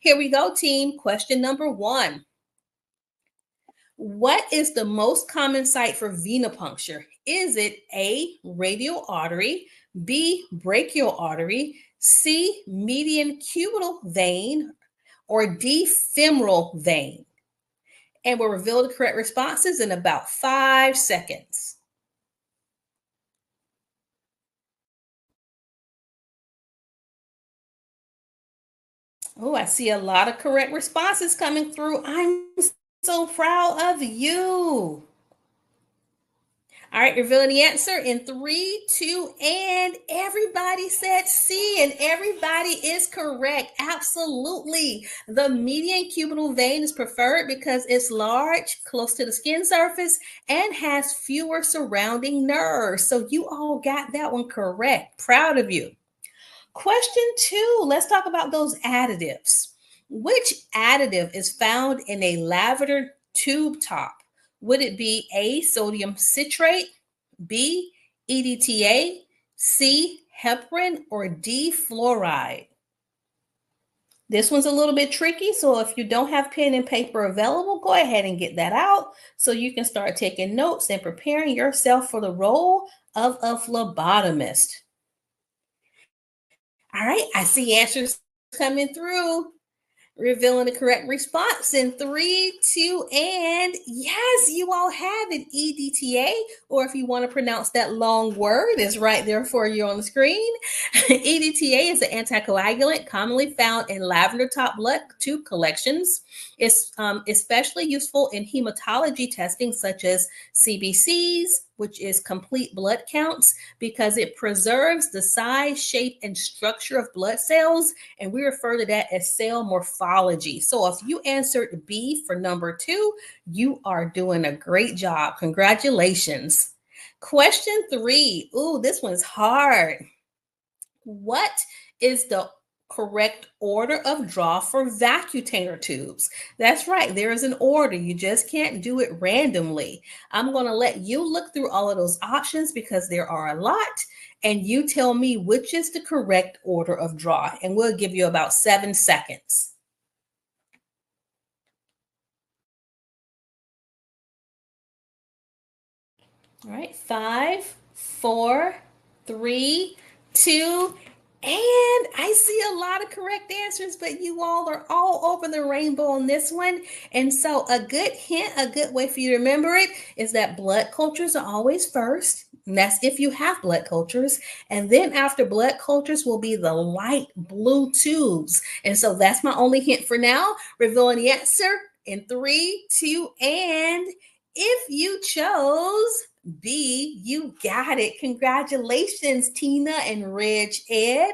Here we go, team. Question number 1. What is the most common site for venipuncture? Is it A, radial artery, B, brachial artery, C, median cubital vein, or D, femoral vein? And we'll reveal the correct responses in about 5 seconds. Oh, I see a lot of correct responses coming through. I'm so proud of you. All right, revealing the answer in 3, 2, and everybody said C, and everybody is correct. Absolutely. The median cubital vein is preferred because it's large, close to the skin surface, and has fewer surrounding nerves. So you all got that one correct. Proud of you. Question 2, let's talk about those additives. Which additive is found in a lavender tube top? Would it be A, sodium citrate, B, EDTA, C, heparin, or D, fluoride? This one's a little bit tricky, so if you don't have pen and paper available, go ahead and get that out so you can start taking notes and preparing yourself for the role of a phlebotomist. All right, I see answers coming through. Revealing the correct response in 3, 2, and yes, you all have it. EDTA, or if you want to pronounce that long word, it's right there for you on the screen. EDTA is an anticoagulant commonly found in lavender top blood tube collections. It's especially useful in hematology testing such as CBCs, which is complete blood counts, because it preserves the size, shape, and structure of blood cells, and we refer to that as cell morphology. So if you answered B for number 2, you are doing a great job. Congratulations. Question 3. Ooh, this one's hard. What is the correct order of draw for vacutainer tubes? That's right, there is an order. You just can't do it randomly. I'm going to let you look through all of those options because there are a lot, and you tell me which is the correct order of draw, and we'll give you about 7 seconds. All right, 5, 4, 3, 2, and I see a lot of correct answers, but you all are all over the rainbow on this one. And so a good hint, a good way for you to remember it is that blood cultures are always first. And that's if you have blood cultures. And then after blood cultures will be the light blue tubes. And so that's my only hint for now. Revealing the answer in 3, 2, and if you chose B, you got it. Congratulations, Tina and Reg Ed.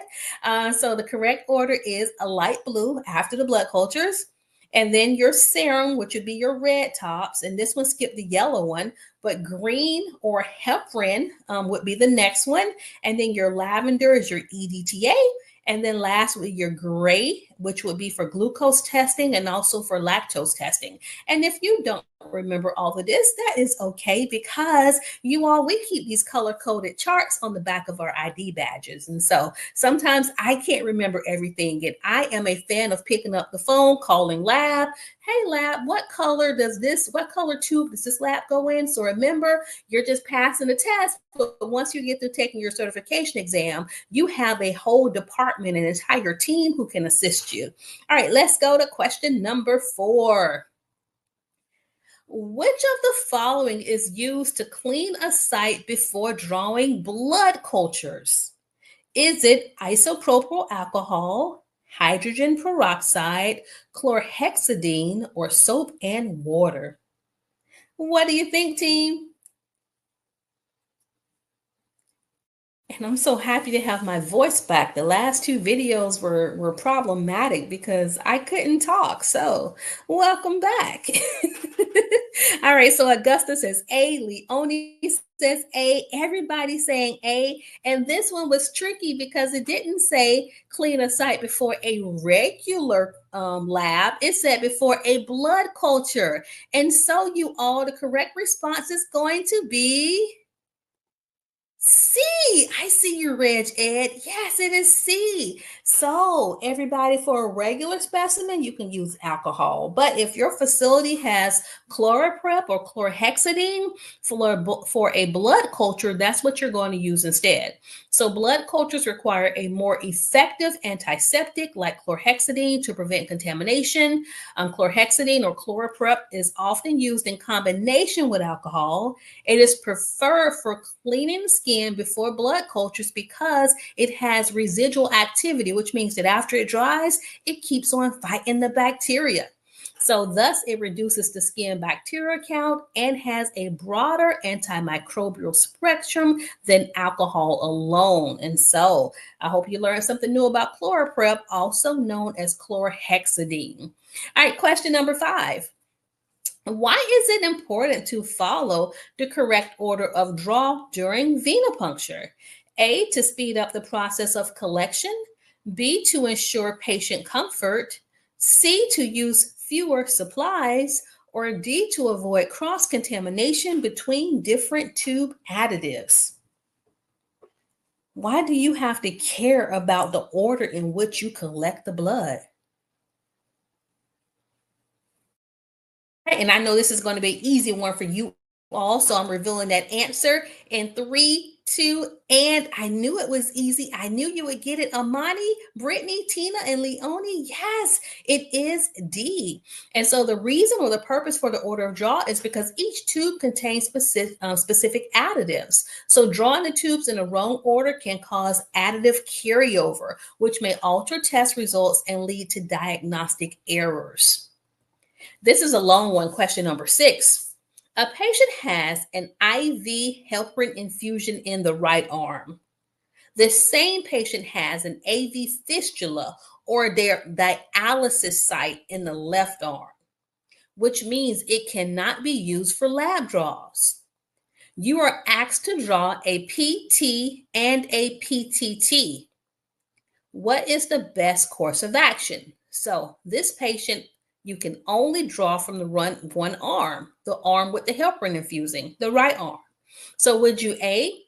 So the correct order is a light blue after the blood cultures. And then your serum, which would be your red tops. And this one skipped the yellow one, but green or heparin would be the next one. And then your lavender is your EDTA. And then lastly, your gray, which would be for glucose testing and also for lactose testing. And if you don't remember all of this, that is okay, because you all, we keep these color-coded charts on the back of our ID badges. And so sometimes I can't remember everything. And I am a fan of picking up the phone, calling lab. Hey lab, what color tube does this lab go in? So remember, you're just passing the test, but once you get through taking your certification exam, you have a whole department, an entire team who can assist you. All right, let's go to question number 4. Which of the following is used to clean a site before drawing blood cultures? Is it isopropyl alcohol, hydrogen peroxide, chlorhexidine, or soap and water? What do you think, team? And I'm so happy to have my voice back. The last 2 videos were problematic because I couldn't talk. So welcome back. All right, so Augusta says A, Leonie says A, everybody saying A. And this one was tricky because it didn't say clean a site before a regular lab. It said before a blood culture. And so you all, the correct response is going to be C. I see you, Reg Ed. Yes, it is C. So, everybody, for a regular specimen, you can use alcohol. But if your facility has chloroprep or chlorhexidine for a blood culture, that's what you're going to use instead. So, blood cultures require a more effective antiseptic like chlorhexidine to prevent contamination. Chlorhexidine or chloroprep is often used in combination with alcohol. It is preferred for cleaning the skin before blood cultures because it has residual activity, which means that after it dries, it keeps on fighting the bacteria. So thus it reduces the skin bacteria count and has a broader antimicrobial spectrum than alcohol alone. And so I hope you learned something new about chloroprep, also known as chlorhexidine. All right, question number 5. Why is it important to follow the correct order of draw during venipuncture? A, to speed up the process of collection. B, to ensure patient comfort. C, to use fewer supplies. Or D, to avoid cross-contamination between different tube additives. Why do you have to care about the order in which you collect the blood? And I know this is going to be an easy one for you all. So I'm revealing that answer in 3, 2, and I knew it was easy. I knew you would get it. Amani, Brittany, Tina, and Leonie. Yes, it is D. And so the reason or the purpose for the order of draw is because each tube contains specific additives. So drawing the tubes in the wrong order can cause additive carryover, which may alter test results and lead to diagnostic errors. This is a long one, question number 6. A patient has an IV heparin infusion in the right arm. The same patient has an AV fistula or their dialysis site in the left arm, which means it cannot be used for lab draws. You are asked to draw a PT and a PTT. What is the best course of action? So this patient, you can only draw from the one arm, the arm with the heparin infusing, the right arm. So would you A,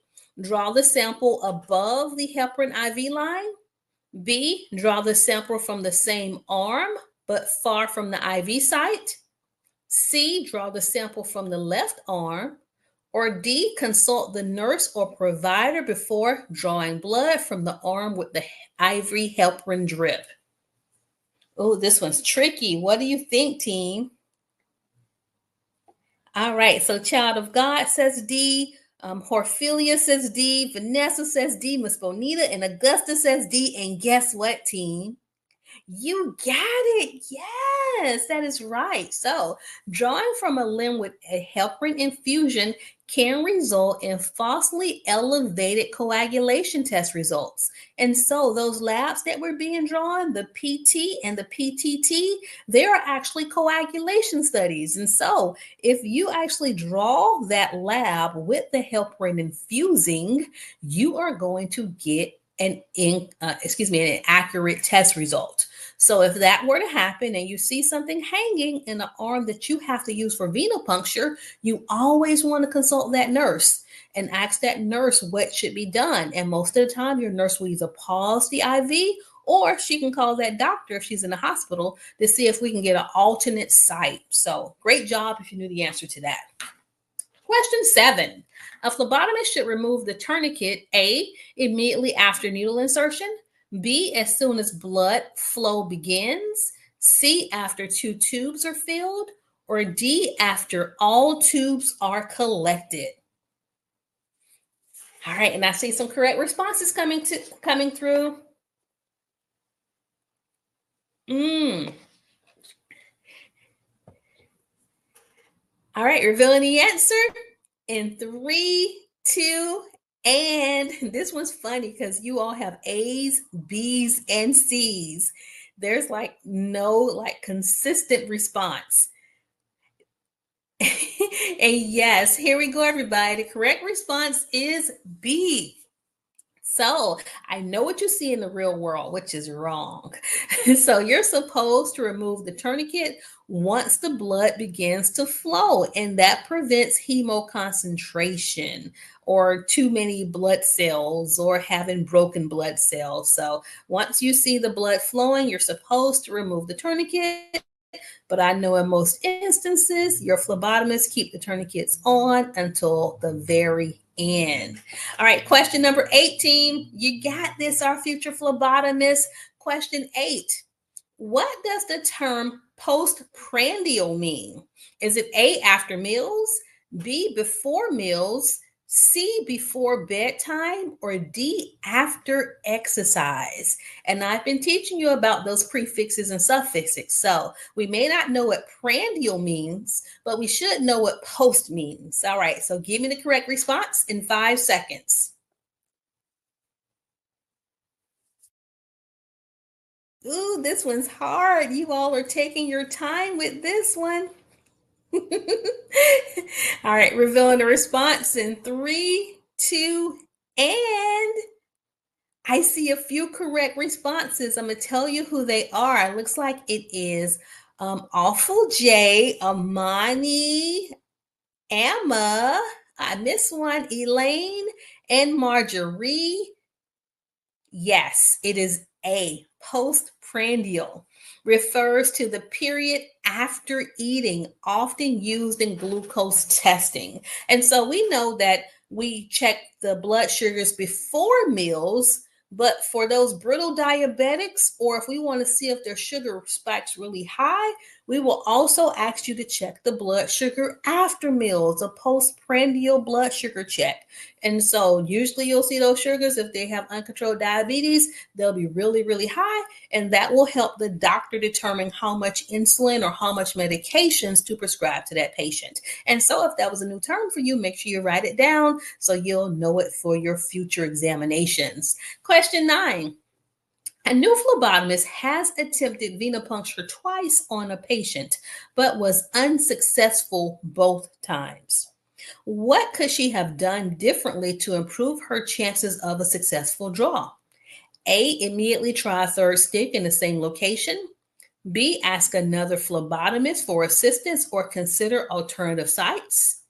draw the sample above the heparin IV line? B, draw the sample from the same arm but far from the IV site? C, draw the sample from the left arm? Or D, consult the nurse or provider before drawing blood from the arm with the IV heparin drip? Oh, this one's tricky. What do you think, team? All right. So Child of God says D. Horphelia says D. Vanessa says D. Miss Bonita and Augusta says D. And guess what, team? You got it. Yes, that is right. So drawing from a limb with a heparin infusion can result in falsely elevated coagulation test results. And so those labs that were being drawn, the PT and the PTT, they are actually coagulation studies. And so if you actually draw that lab with the heparin infusing, you are going to get an accurate test result. So if that were to happen and you see something hanging in the arm that you have to use for venipuncture, you always want to consult that nurse and ask that nurse what should be done. And most of the time, your nurse will either pause the IV or she can call that doctor if she's in the hospital to see if we can get an alternate site. So great job if you knew the answer to that. Question 7. A phlebotomist should remove the tourniquet, A, immediately after needle insertion, B, as soon as blood flow begins, C, after 2 tubes are filled, or D, after all tubes are collected. All right, and I see some correct responses coming through. All right, revealing the answer in 3, 2, and this one's funny because you all have A's, B's, and C's. There's no consistent response. And yes, here we go, everybody. The correct response is B. So I know what you see in the real world, which is wrong. So you're supposed to remove the tourniquet once the blood begins to flow, and that prevents hemoconcentration or too many blood cells or having broken blood cells. So once you see the blood flowing, you're supposed to remove the tourniquet. But I know in most instances, your phlebotomists keep the tourniquets on until the very end. All right, question number 18. You got this, our future phlebotomist. Question 8. What does the term postprandial mean? Is it A, after meals, B, before meals, C, before bedtime, or D, after exercise? And I've been teaching you about those prefixes and suffixes. So we may not know what prandial means, but we should know what post means. All right, so give me the correct response in 5 seconds. Ooh, this one's hard. You all are taking your time with this one. All right, revealing the response in 3, 2, and I see a few correct responses. I'm going to tell you who they are. It looks like it is Awful J, Amani, Emma, I missed one, Elaine, and Marjorie. Yes, it is A. Postprandial refers to the period after eating, often used in glucose testing. And so we know that we check the blood sugars before meals, but for those brittle diabetics, or if we want to see if their sugar spikes really high, we will also ask you to check the blood sugar after meals, a postprandial blood sugar check. And so usually you'll see those sugars, if they have uncontrolled diabetes, they'll be really, really high. And that will help the doctor determine how much insulin or how much medications to prescribe to that patient. And so if that was a new term for you, make sure you write it down so you'll know it for your future examinations. Question 9. A new phlebotomist has attempted venipuncture twice on a patient, but was unsuccessful both times. What could she have done differently to improve her chances of a successful draw? A, immediately try a third stick in the same location. B, ask another phlebotomist for assistance or consider alternative sites.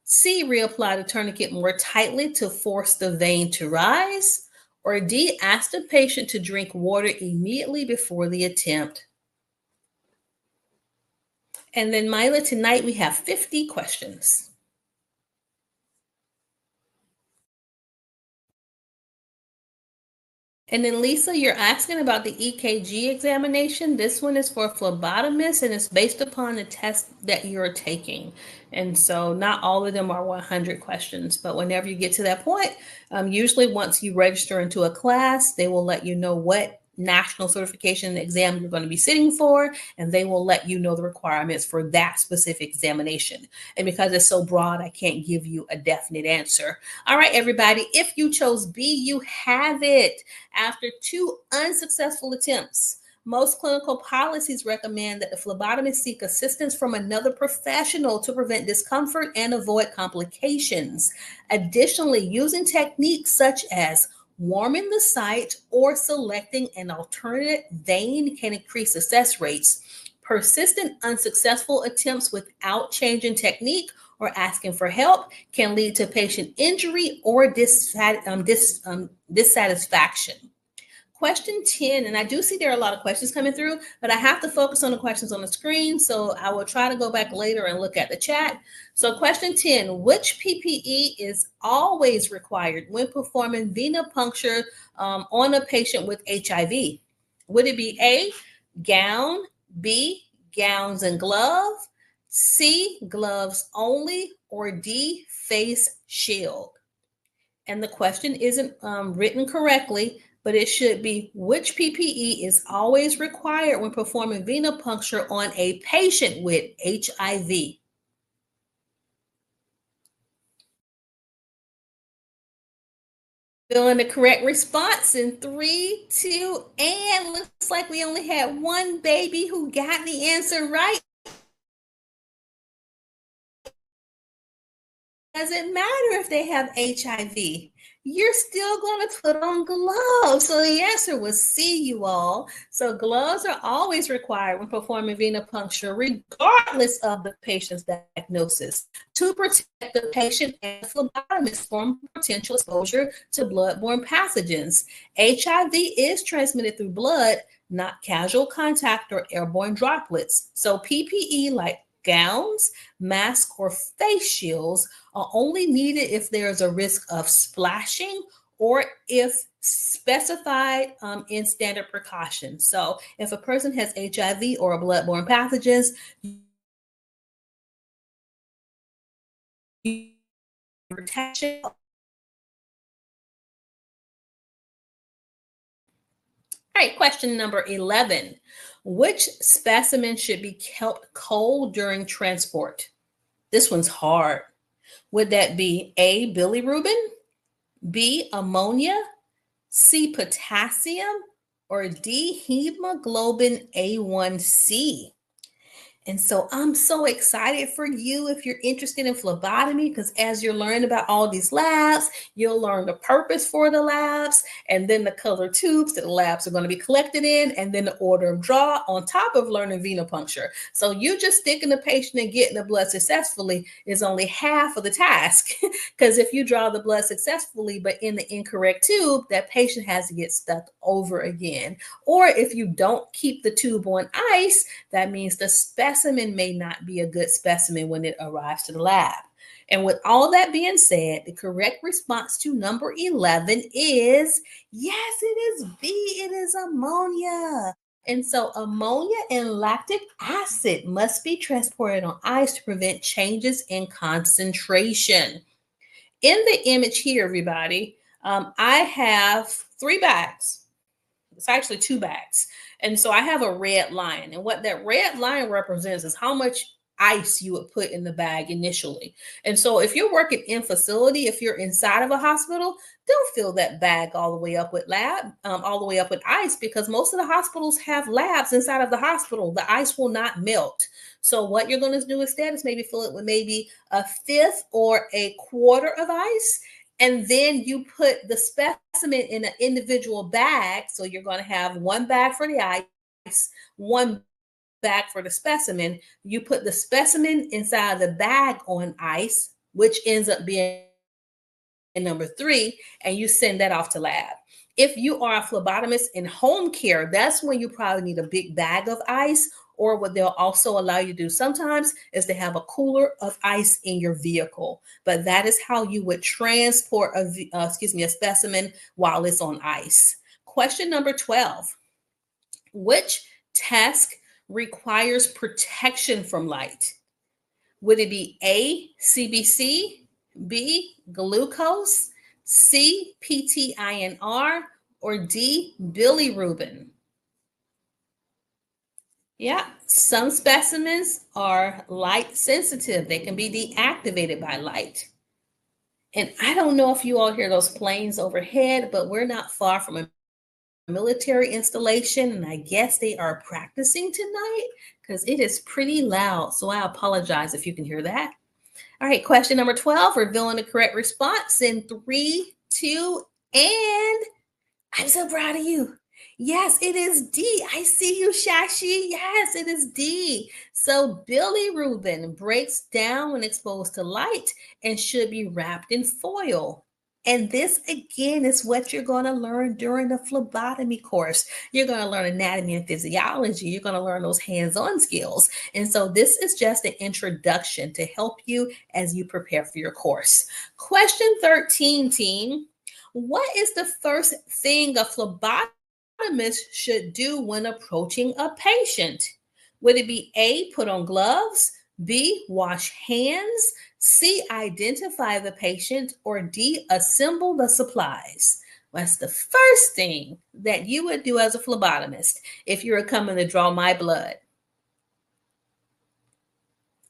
C, reapply the tourniquet more tightly to force the vein to rise. Or D, ask the patient to drink water immediately before the attempt. And then, Myla, tonight we have 50 questions. And then Lisa, you're asking about the EKG examination. This one is for phlebotomists and it's based upon the test that you're taking. And so not all of them are 100 questions, but whenever you get to that point, usually once you register into a class, they will let you know what national certification exam you're going to be sitting for, and they will let you know the requirements for that specific examination. And because it's so broad, I can't give you a definite answer. All right, everybody, if you chose B, you have it. After 2 unsuccessful attempts, most clinical policies recommend that the phlebotomist seek assistance from another professional to prevent discomfort and avoid complications. Additionally, using techniques such as warming the site or selecting an alternate vein can increase success rates. Persistent unsuccessful attempts without changing technique or asking for help can lead to patient injury or dissatisfaction. Question 10, and I do see there are a lot of questions coming through, but I have to focus on the questions on the screen, so I will try to go back later and look at the chat. So question 10, which PPE is always required when performing venipuncture on a patient with HIV? Would it be A, gown, B, gowns and gloves, C, gloves only, or D, face shield? And the question isn't written correctly, but it should be which PPE is always required when performing venipuncture on a patient with HIV? Filling the correct response in 3, 2, and looks like we only had one baby who got the answer right. doesn't matter if they have HIV. You're still going to put on gloves. So the answer was C, you all. So gloves are always required when performing venipuncture, regardless of the patient's diagnosis, to protect the patient and the phlebotomist from potential exposure to bloodborne pathogens. HIV is transmitted through blood, not casual contact or airborne droplets. So PPE like gowns, masks, or face shields are only needed if there is a risk of splashing or if specified in standard precautions. So if a person has HIV or bloodborne pathogens, protection. All right, question number 11. Which specimen should be kept cold during transport? This one's hard. Would that be A, bilirubin, B, ammonia, C, potassium, or D, hemoglobin A1C? And so I'm so excited for you if you're interested in phlebotomy, because as you're learning about all these labs, you'll learn the purpose for the labs, and then the color tubes that the labs are going to be collected in, and then the order of draw on top of learning venipuncture. So you just sticking the patient and getting the blood successfully is only half of the task, because if you draw the blood successfully but in the incorrect tube, that patient has to get stuck over again. Or if you don't keep the tube on ice, that means the specimen may not be a good specimen when it arrives to the lab. And with all that being said, the correct response to number 11 is yes, it is B. It is ammonia. And so ammonia and lactic acid must be transported on ice to prevent changes in concentration. In the image here, everybody, I have 3 bags. It's actually 2 bags. And so I have a red line. And what that red line represents is how much ice you would put in the bag initially. And so if you're working in facility, if you're inside of a hospital, don't fill that bag all the way up with all the way up with ice, because most of the hospitals have labs inside of the hospital. The ice will not melt. So what you're going to do instead is maybe fill it with maybe a fifth or a quarter of ice. And then you put the specimen in an individual bag. So you're going to have 1 bag for the ice, 1 bag for the specimen. You put the specimen inside the bag on ice, which ends up being number 3, and you send that off to lab. If you are a phlebotomist in home care, that's when you probably need a big bag of ice, or what they'll also allow you to do sometimes is to have a cooler of ice in your vehicle. But that is how you would transport a specimen while it's on ice. Question number 12. Which task requires protection from light? Would it be A, CBC, B, glucose, C, PTINR, or D, bilirubin? Yeah, some specimens are light sensitive. They can be deactivated by light. And I don't know if you all hear those planes overhead, but we're not far from a military installation, and I guess they are practicing tonight because it is pretty loud. So I apologize if you can hear that. All right, question number 12, revealing the correct response in 3, 2, and I'm so proud of you. Yes, it is D. I see you, Shashi. Yes, it is D. So bilirubin breaks down when exposed to light and should be wrapped in foil. And this, again, is what you're going to learn during the phlebotomy course. You're going to learn anatomy and physiology. You're going to learn those hands-on skills. And so this is just an introduction to help you as you prepare for your course. Question 13, team. What is the first thing a phlebotomist should do when approaching a patient? Would it be A, put on gloves, B, wash hands, C, identify the patient, or D, assemble the supplies? What's the first thing that you would do as a phlebotomist if you were coming to draw my blood?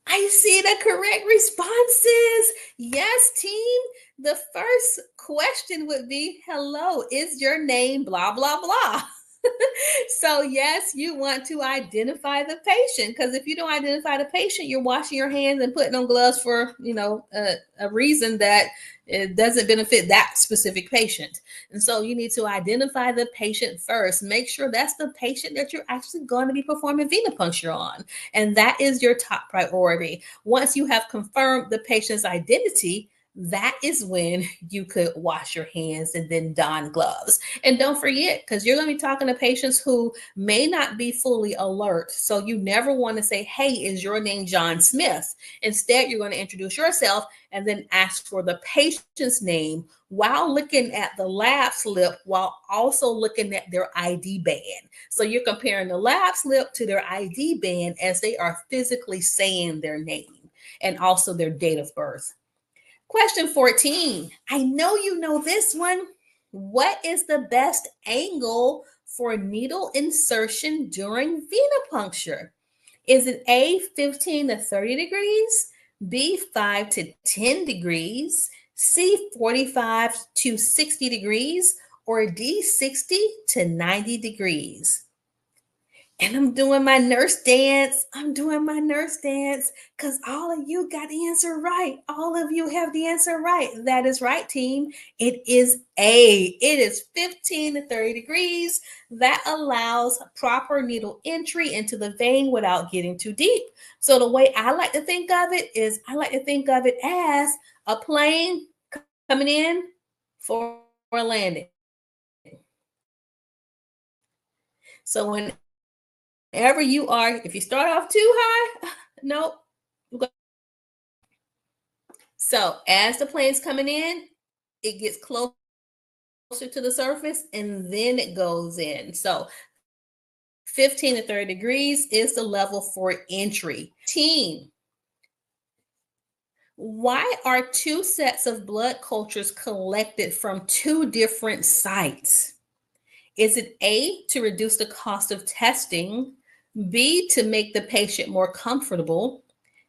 I see the correct responses. Yes, team. The first question would be, hello, is your name blah, blah, blah? So yes, you want to identify the patient, because if you don't identify the patient, you're washing your hands and putting on gloves for a reason that it doesn't benefit that specific patient. And so you need to identify the patient first. Make sure that's the patient that you're actually going to be performing venipuncture on, and that is your top priority. Once you have confirmed the patient's identity, that is when you could wash your hands and then don gloves. And don't forget, because you're going to be talking to patients who may not be fully alert. So you never want to say, hey, is your name John Smith? Instead, you're going to introduce yourself and then ask for the patient's name while looking at the lab slip, while also looking at their ID band. So you're comparing the lab slip to their ID band as they are physically saying their name and also their date of birth. Question 14. I know you know this one. What is the best angle for needle insertion during venipuncture? Is it A, 15 to 30 degrees, B, 5 to 10 degrees, C, 45 to 60 degrees, or D, 60 to 90 degrees? And I'm doing my nurse dance. I'm doing my nurse dance because all of you got the answer right. All of you have the answer right. That is right, team. It is A. It is 15 to 30 degrees. That allows proper needle entry into the vein without getting too deep. So the way I like to think of it is I like to think of it as a plane coming in for a landing. So whenever you are, if you start off too high, nope. So as the plane's coming in, it gets closer to the surface and then it goes in. So 15 to 30 degrees is the level for entry. Team, why are two sets of blood cultures collected from two different sites? Is it A, to reduce the cost of testing, B, to make the patient more comfortable,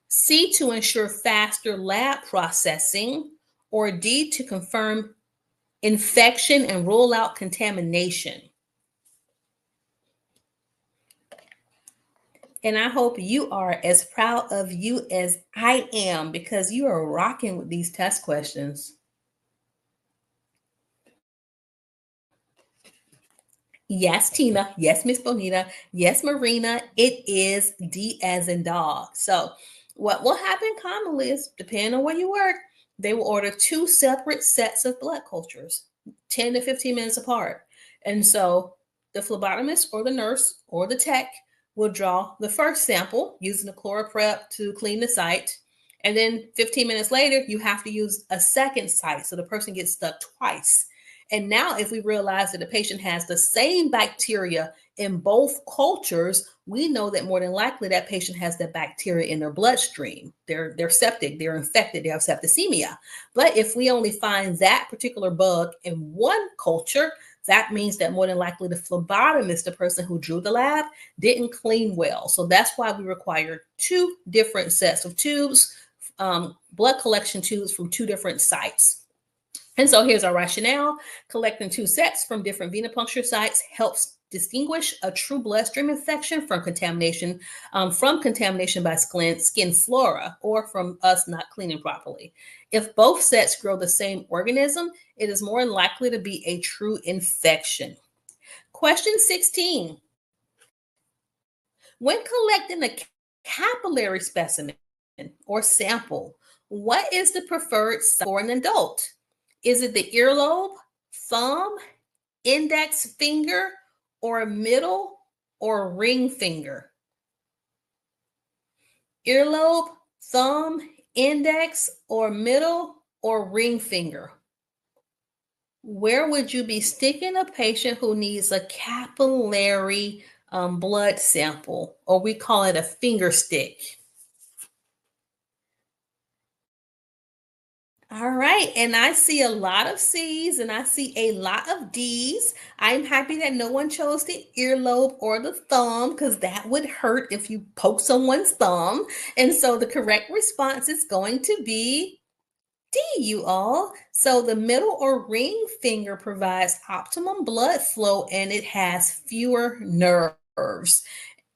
C, to ensure faster lab processing, or D, to confirm infection and rule out contamination? And I hope you are as proud of you as I am, because you are rocking with these test questions. Yes, Tina. Yes, Miss Bonita. Yes, Marina. It is D as in dog. So, what will happen commonly is, depending on where you work, they will order two separate sets of blood cultures, 10 to 15 minutes apart. And so, the phlebotomist or the nurse or the tech will draw the first sample using the ChloraPrep to clean the site. And then 15 minutes later, you have to use a second site. So the person gets stuck twice. And now, if we realize that the patient has the same bacteria in both cultures, we know that more than likely that patient has that bacteria in their bloodstream. They're septic, they're infected, they have septicemia. But if we only find that particular bug in one culture, that means that more than likely the phlebotomist, the person who drew the lab, didn't clean well. So that's why we require two different sets of tubes, blood collection tubes from two different sites. And so here's our rationale. Collecting two sets from different venipuncture sites helps distinguish a true bloodstream infection from contamination by skin flora, or from us not cleaning properly. If both sets grow the same organism, it is more likely to be a true infection. Question 16. When collecting a capillary specimen or sample, what is the preferred size for an adult? Is it the earlobe, thumb, index finger, or middle or ring finger? Earlobe, thumb, index, or middle or ring finger? Where would you be sticking a patient who needs a capillary blood sample, or we call it a finger stick? All right, and I see a lot of C's and I see a lot of D's. I'm happy that no one chose the earlobe or the thumb, because that would hurt if you poke someone's thumb. And so the correct response is going to be D, you all. So the middle or ring finger provides optimum blood flow and it has fewer nerves.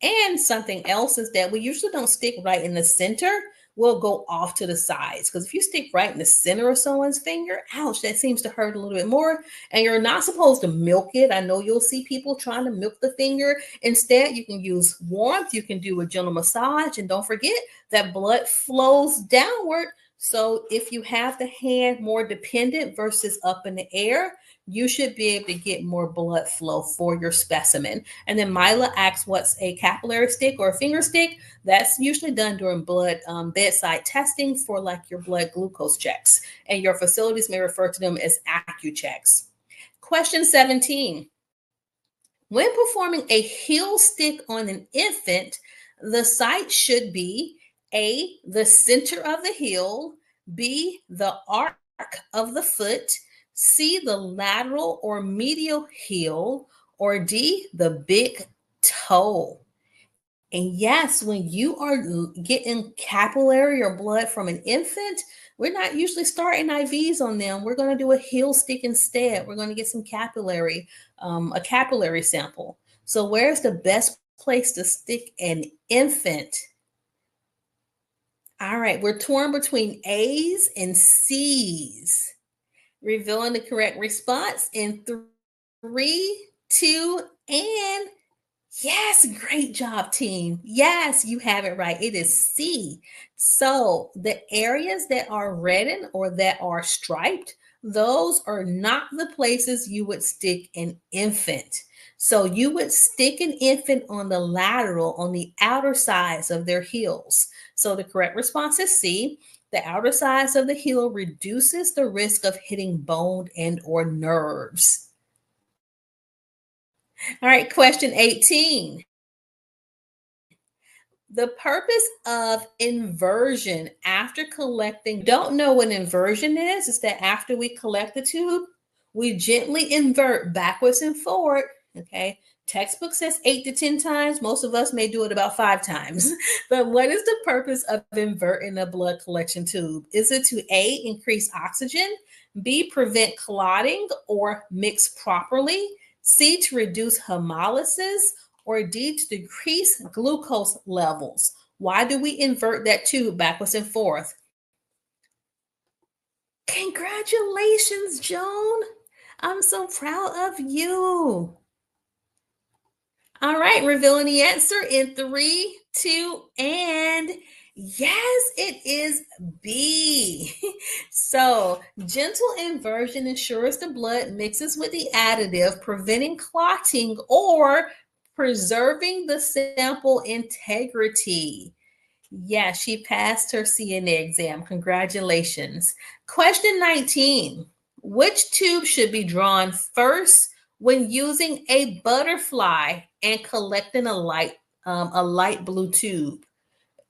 And something else is that we usually don't stick right in the center. We'll go off to the sides because if you stick right in the center of someone's finger, ouch, that seems to hurt a little bit more. And you're not supposed to milk it. I know you'll see people trying to milk the finger. Instead, you can use warmth. You can do a gentle massage. And don't forget that blood flows downward. So if you have the hand more dependent versus up in the air, you should be able to get more blood flow for your specimen. And then Mila asks, what's a capillary stick or a finger stick? That's usually done during blood bedside testing for like your blood glucose checks. And your facilities may refer to them as AccuChecks. Question 17. When performing a heel stick on an infant, the site should be A, the center of the heel, B, the arc of the foot, C, the lateral or medial heel, or D, the big toe. And yes, when you are getting capillary or blood from an infant, we're not usually starting IVs on them. We're going to do a heel stick instead. We're going to get some capillary, a capillary sample. So where's the best place to stick an infant? All right, we're torn between A's and C's. Revealing the correct response in 3, 2, and yes, great job, team. Yes, you have it right. It is C. So the areas that are reddened or that are striped, those are not the places you would stick an infant. So you would stick an infant on the lateral, on the outer sides of their heels. So the correct response is C. The outer sides of the heel reduces the risk of hitting bone and or nerves. All right, question 18. The purpose of inversion after collecting, don't know what inversion is that after we collect the tube, we gently invert backwards and forward. Okay. Textbook says 8 to 10 times. Most of us may do it about 5 times. But what is the purpose of inverting a blood collection tube? Is it to A, increase oxygen, B, prevent clotting or mix properly, C, to reduce hemolysis, or D, to decrease glucose levels? Why do we invert that tube backwards and forth? Congratulations, Joan. I'm so proud of you. All right, revealing the answer in 3, 2, and yes, it is B. So, gentle inversion ensures the blood mixes with the additive, preventing clotting or preserving the sample integrity. Yeah, she passed her CNA exam. Congratulations. Question 19. Which tube should be drawn first when using a butterfly and collecting a light blue tube?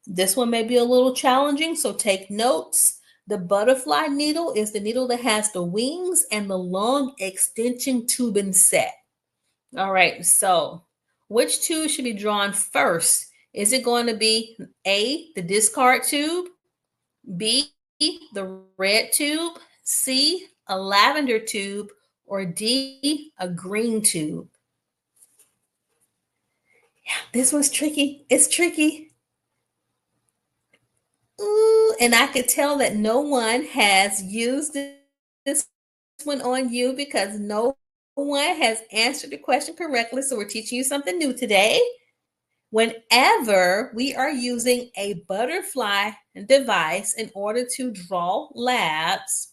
This one may be a little challenging, so take notes. The butterfly needle is the needle that has the wings and the long extension tubing set. All right, so which tube should be drawn first? Is it going to be A, the discard tube, B, the red tube, C, a lavender tube, or D, a green tube? Yeah, this one's tricky. It's tricky. Ooh, and I could tell that no one has used this one on you because no one has answered the question correctly. So we're teaching you something new today. Whenever we are using a butterfly device in order to draw labs,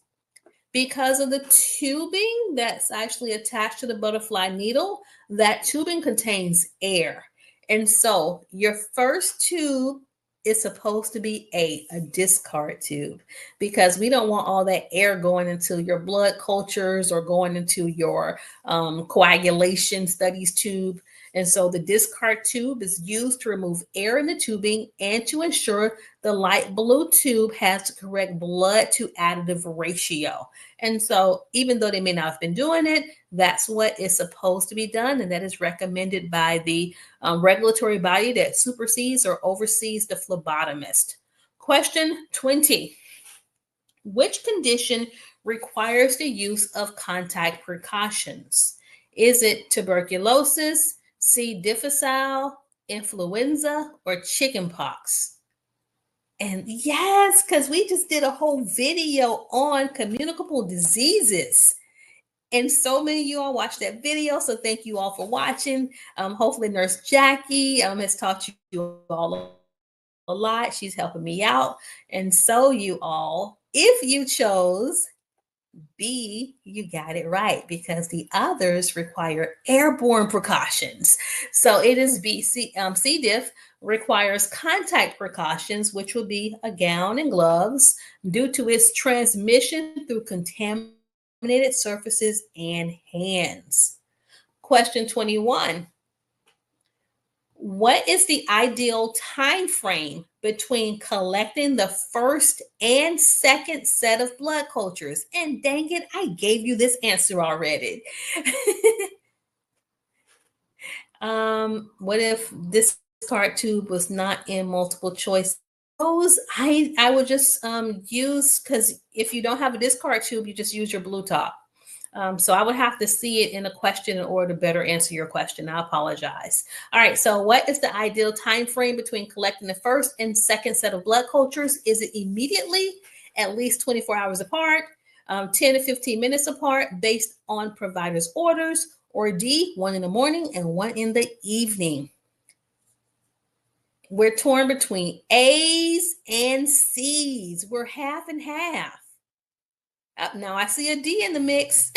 because of the tubing that's actually attached to the butterfly needle, that tubing contains air. And so your first tube is supposed to be a discard tube because we don't want all that air going into your blood cultures or going into your coagulation studies tube. And so the discard tube is used to remove air in the tubing and to ensure the light blue tube has the correct blood to additive ratio. And so even though they may not have been doing it, that's what is supposed to be done. And that is recommended by the regulatory body that supersedes or oversees the phlebotomist. Question 20. Which condition requires the use of contact precautions? Is it tuberculosis, C. difficile, influenza, or chickenpox? And yes, because we just did a whole video on communicable diseases. And so many of you all watched that video. So thank you all for watching. Hopefully Nurse Jackie has taught you all a lot. She's helping me out. And so you all, if you chose B, you got it right, because the others require airborne precautions. So it is B. C. diff requires contact precautions, which will be a gown and gloves due to its transmission through contaminated surfaces and hands. Question 21. What is the ideal time frame between collecting the first and second set of blood cultures? And dang it, I gave you this answer already. What if this card tube was not in multiple choice? Those I would just use, because if you don't have a discard tube, you just use your blue top. So I would have to see it in a question in order to better answer your question. I apologize. All right. So what is the ideal time frame between collecting the first and second set of blood cultures? Is it immediately, at least 24 hours apart, 10 to 15 minutes apart based on provider's orders, or D, 1 in the morning and 1 in the evening? We're torn between A's and C's. We're half and half. Now I see a D in the mix.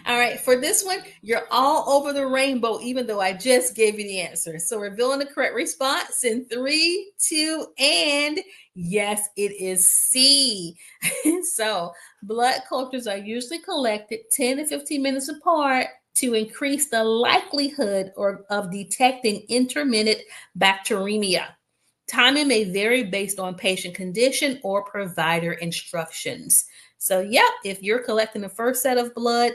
All right, for this one, you're all over the rainbow, even though I just gave you the answer. So revealing the correct response in 3, 2, and yes, it is C. So blood cultures are usually collected 10 to 15 minutes apart to increase the likelihood of detecting intermittent bacteremia. Timing may vary based on patient condition or provider instructions. So, yep, if you're collecting the first set of blood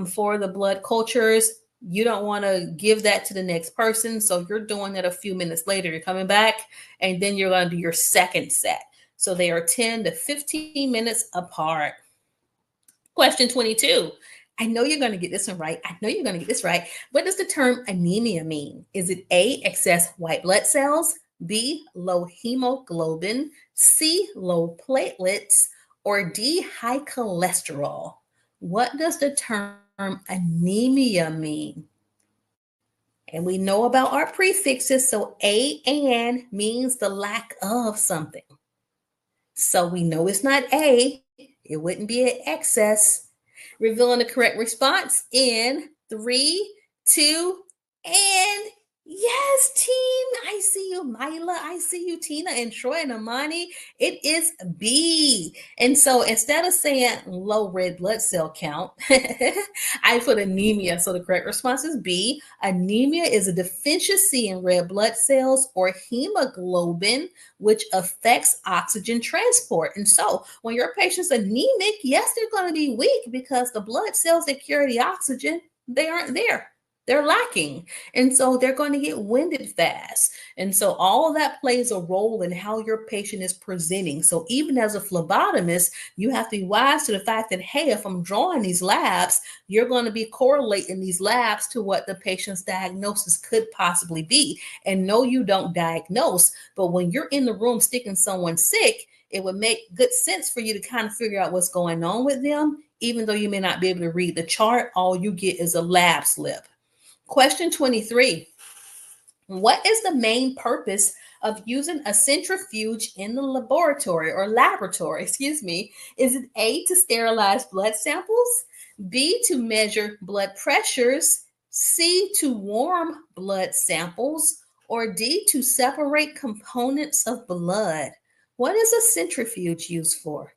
for the blood cultures, you don't want to give that to the next person. So you're doing it a few minutes later. You're coming back, and then you're going to do your second set. So they are 10 to 15 minutes apart. Question 22. I know you're going to get this one right. I know you're going to get this right. What does the term anemia mean? Is it A, excess white blood cells, B, low hemoglobin, C, low platelets, or D, high cholesterol? What does the term anemia mean? And we know about our prefixes. So A and means the lack of something. So we know it's not A. It wouldn't be an excess. Revealing the correct response in 3, 2, and yes, team. I see you, Mila. I see you, Tina, and Troy, and Amani. It is B. And so instead of saying low red blood cell count, I put anemia. So the correct response is B. Anemia is a deficiency in red blood cells or hemoglobin, which affects oxygen transport. And so when your patient's anemic, yes, they're going to be weak because the blood cells that carry the oxygen, they aren't there. They're lacking. And so they're going to get winded fast. And so all of that plays a role in how your patient is presenting. So even as a phlebotomist, you have to be wise to the fact that, hey, if I'm drawing these labs, you're going to be correlating these labs to what the patient's diagnosis could possibly be. And no, you don't diagnose. But when you're in the room sticking someone sick, it would make good sense for you to kind of figure out what's going on with them. Even though you may not be able to read the chart, all you get is a lab slip. Question 23. What is the main purpose of using a centrifuge in the laboratory? Is it A, to sterilize blood samples, B, to measure blood pressures, C, to warm blood samples, or D, to separate components of blood? What is a centrifuge used for?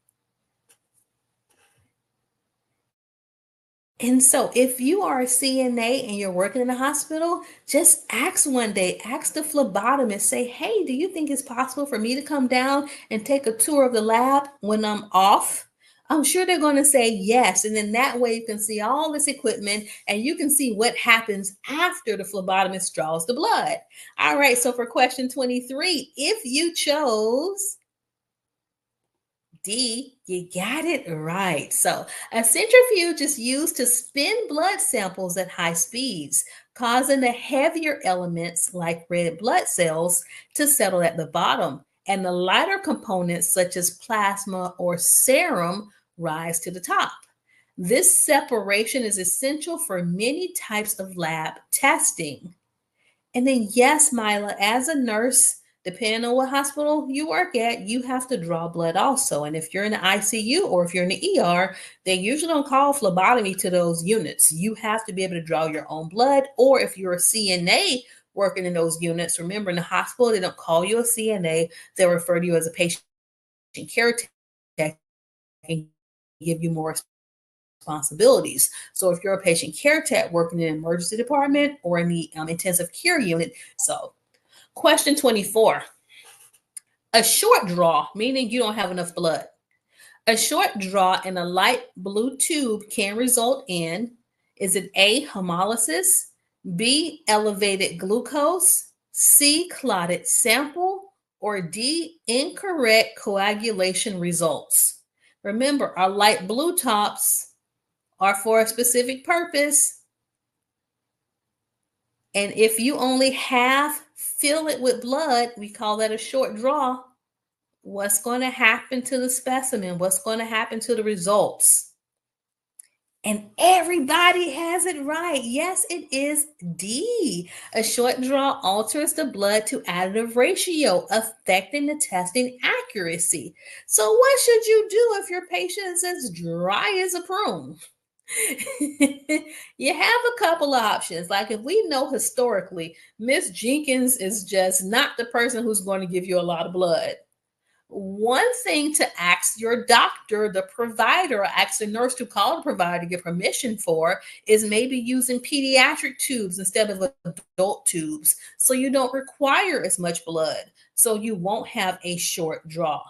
And so if you are a CNA and you're working in a hospital, just ask one day, ask the phlebotomist, say, hey, do you think it's possible for me to come down and take a tour of the lab when I'm off? I'm sure they're going to say yes. And then that way you can see all this equipment and you can see what happens after the phlebotomist draws the blood. All right. So for question 23, if you chose D, you got it right. So, a centrifuge is used to spin blood samples at high speeds, causing the heavier elements like red blood cells to settle at the bottom, and the lighter components such as plasma or serum rise to the top. This separation is essential for many types of lab testing. And then, yes, Mila, as a nurse, depending on what hospital you work at, you have to draw blood also. And if you're in the ICU or if you're in the ER, they usually don't call phlebotomy to those units. You have to be able to draw your own blood. Or if you're a CNA working in those units, remember in the hospital, they don't call you a CNA, they'll refer to you as a patient care tech and give you more responsibilities. So if you're a patient care tech working in an emergency department or in the intensive care unit. So question 24, a short draw, meaning you don't have enough blood. A short draw in a light blue tube can result in, is it A, hemolysis, B, elevated glucose, C, clotted sample, or D, incorrect coagulation results? Remember, our light blue tops are for a specific purpose. And if you only half fill it with blood, we call that a short draw. What's going to happen to the specimen? What's going to happen to the results? And everybody has it right. Yes, it is D. A short draw alters the blood to additive ratio, affecting the testing accuracy. So what should you do if your patient is as dry as a prune? You have a couple of options. Like if we know historically, Miss Jenkins is just not the person who's going to give you a lot of blood. One thing to ask your doctor, the provider, or ask the nurse to call the provider to get permission for is maybe using pediatric tubes instead of adult tubes. So you don't require as much blood. So you won't have a short draw.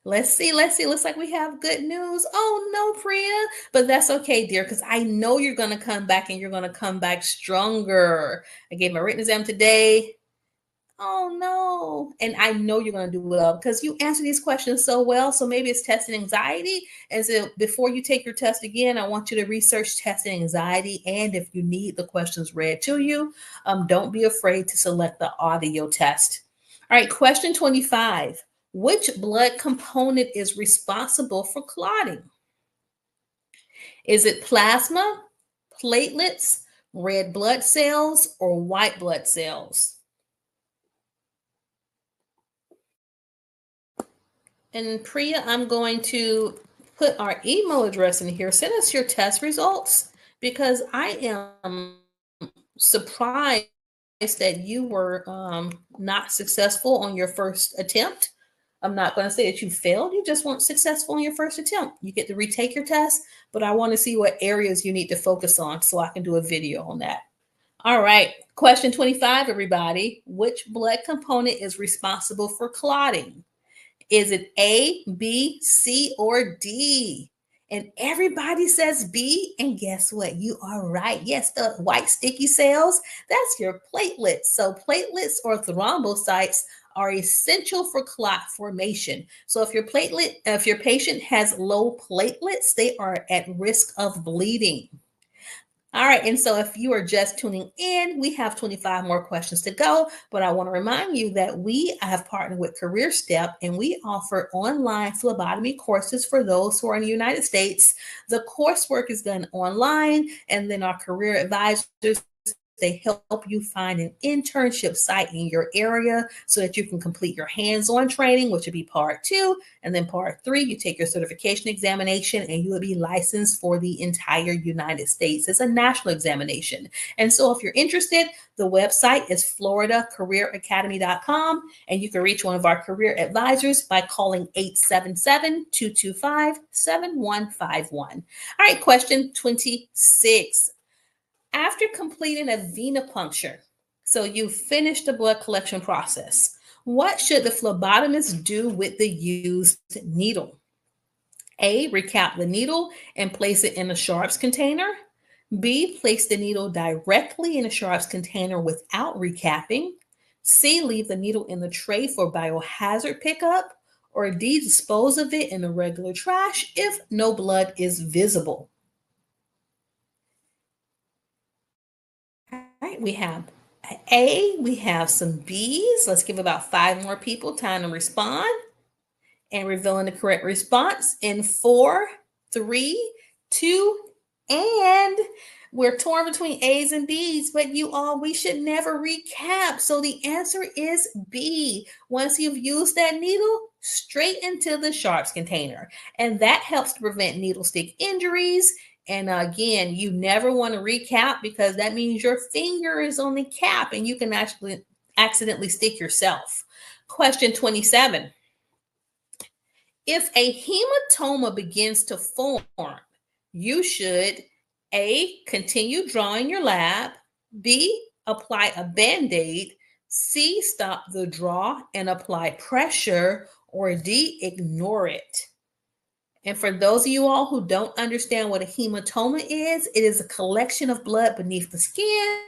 Let's see. Looks like we have good news. Oh, no, Priya. But that's okay, dear, because I know you're going to come back and you're going to come back stronger. I gave my written exam today. Oh, no. And I know you're going to do well because you answer these questions so well. So maybe it's testing anxiety. And so before you take your test again, I want you to research testing anxiety. And if you need the questions read to you, don't be afraid to select the audio test. All right, question 25. Which blood component is responsible for clotting? Is it plasma, platelets, red blood cells, or white blood cells? And Priya, I'm going to put our email address in here. Send us your test results because I am surprised that you were not successful on your first attempt. I'm not going to say that you failed. You just weren't successful in your first attempt. You get to retake your test, but I want to see what areas you need to focus on so I can do a video on that. All right. Question 25, everybody. Which blood component is responsible for clotting? Is it A, B, C, or D? And everybody says B, and guess what? You are right. Yes, the white sticky cells, that's your platelets. So platelets or thrombocytes are essential for clot formation. So if your patient has low platelets, they are at risk of bleeding. All right, and so if you are just tuning in, we have 25 more questions to go, but I want to remind you that we have partnered with Career Step and we offer online phlebotomy courses for those who are in the United States. The coursework is done online, and then our career advisors, they help you find an internship site in your area so that you can complete your hands-on training, which would be part 2. And then part 3, you take your certification examination and you will be licensed for the entire United States. It's a national examination. And so if you're interested, the website is floridacareeracademy.com, and you can reach one of our career advisors by calling 877-225-7151. All right, question 26. After completing a venipuncture, so you finished the blood collection process, what should the phlebotomist do with the used needle? A, recap the needle and place it in a sharps container. B, place the needle directly in a sharps container without recapping. C, leave the needle in the tray for biohazard pickup. Or D, dispose of it in the regular trash if no blood is visible. All right, we have A, we have some B's. Let's give about 5 more people time to respond and revealing the correct response in 4, 3, 2, and we're torn between A's and B's, but we should never recap. So the answer is B. Once you've used that needle, straight into the sharps container. And that helps to prevent needle stick injuries. And again, you never want to recap because that means your finger is on the cap and you can actually accidentally stick yourself. Question 27. If a hematoma begins to form, you should A, continue drawing your lab, B, apply a Band-Aid, C, stop the draw and apply pressure, or D, ignore it. And for those of you all who don't understand what a hematoma is, it is a collection of blood beneath the skin.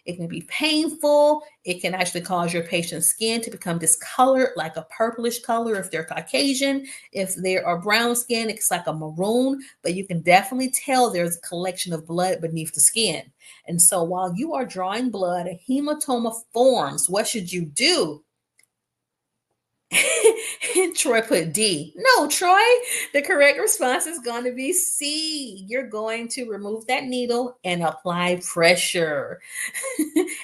It can be painful. It can actually cause your patient's skin to become discolored, like a purplish color if they're Caucasian. If they are brown skin, it's like a maroon, but you can definitely tell there's a collection of blood beneath the skin. And so while you are drawing blood, a hematoma forms. What should you do? Troy put D. No, Troy, the correct response is going to be C. You're going to remove that needle and apply pressure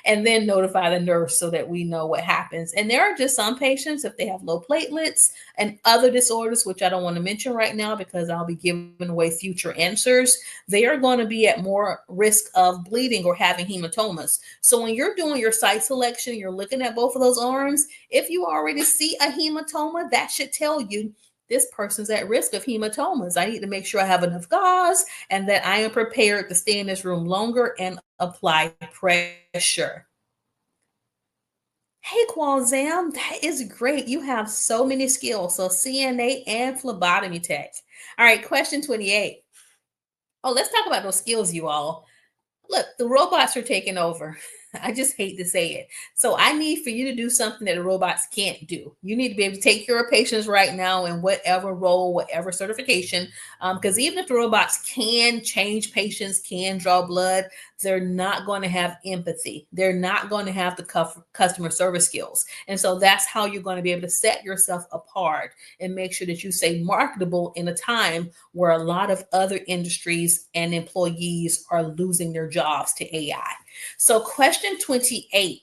and then notify the nurse so that we know what happens. And there are just some patients, if they have low platelets and other disorders, which I don't want to mention right now because I'll be giving away future answers, they are going to be at more risk of bleeding or having hematomas. So when you're doing your site selection, you're looking at both of those arms. If you already see a hematoma, that should tell you this person's at risk of hematomas. I need to make sure I have enough gauze and that I am prepared to stay in this room longer and apply pressure. Hey, Qualzam, that is great. You have so many skills. So CNA and phlebotomy tech. All right, question 28. Oh, let's talk about those skills, you all. Look, the robots are taking over. I just hate to say it. So I need for you to do something that the robots can't do. You need to be able to take care of patients right now in whatever role, whatever certification, because even if the robots can change patients, can draw blood, they're not going to have empathy. They're not going to have the customer service skills. And so that's how you're going to be able to set yourself apart and make sure that you stay marketable in a time where a lot of other industries and employees are losing their jobs to AI. So question 28,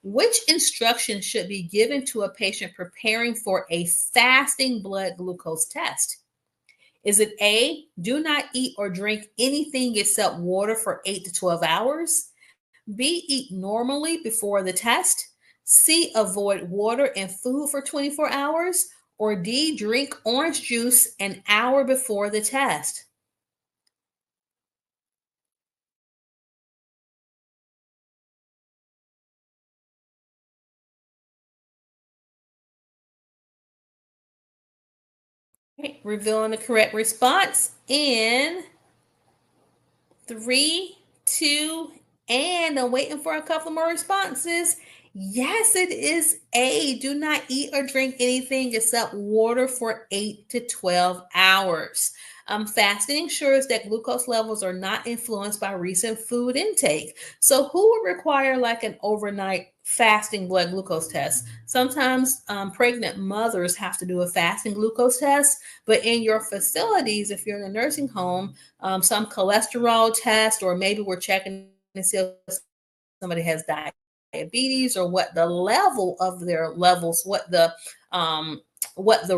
which instruction should be given to a patient preparing for a fasting blood glucose test? Is it A, do not eat or drink anything except water for 8 to 12 hours? B, eat normally before the test? C, avoid water and food for 24 hours? Or D, drink orange juice an hour before the test? Okay, revealing the correct response in 3, 2, and I'm waiting for a couple more responses. Yes, it is A. Do not eat or drink anything except water for 8 to 12 hours. Fasting ensures that glucose levels are not influenced by recent food intake. So, who would require like an overnight fasting blood glucose test? Sometimes pregnant mothers have to do a fasting glucose test, but in your facilities, if you're in a nursing home, some cholesterol test, or maybe we're checking to see if somebody has diabetes or what the level of their levels, what the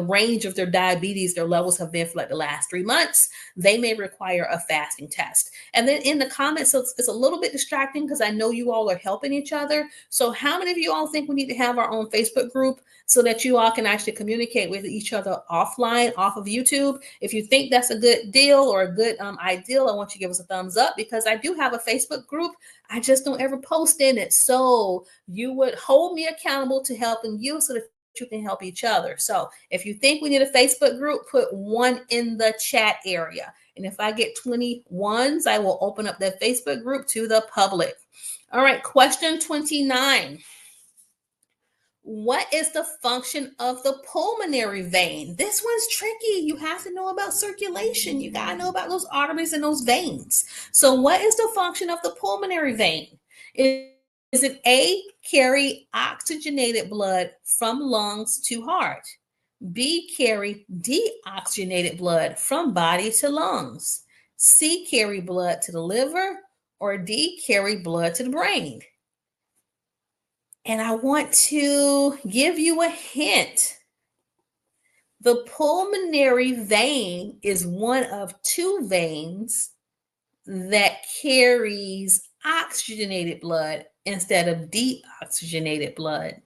range of their diabetes, their levels have been for like the last 3 months, they may require a fasting test. And then in the comments, so it's a little bit distracting because I know you all are helping each other. So how many of you all think we need to have our own Facebook group so that you all can actually communicate with each other offline, off of YouTube? If you think that's a good deal or a good ideal, I want you to give us a thumbs up because I do have a Facebook group. I just don't ever post in it. So you would hold me accountable to helping you so that you can help each other. So if you think we need a Facebook group, put 1 in the chat area. And if I get 21s, I will open up that Facebook group to the public. All right, question 29. What is the function of the pulmonary vein? This one's tricky. You have to know about circulation. You got to know about those arteries and those veins. So, what is the function of the pulmonary vein? Is it A, carry oxygenated blood from lungs to heart? B, carry deoxygenated blood from body to lungs? C, carry blood to the liver? Or D, carry blood to the brain? And I want to give you a hint. The pulmonary vein is one of two veins that carries oxygenated blood instead of deoxygenated blood.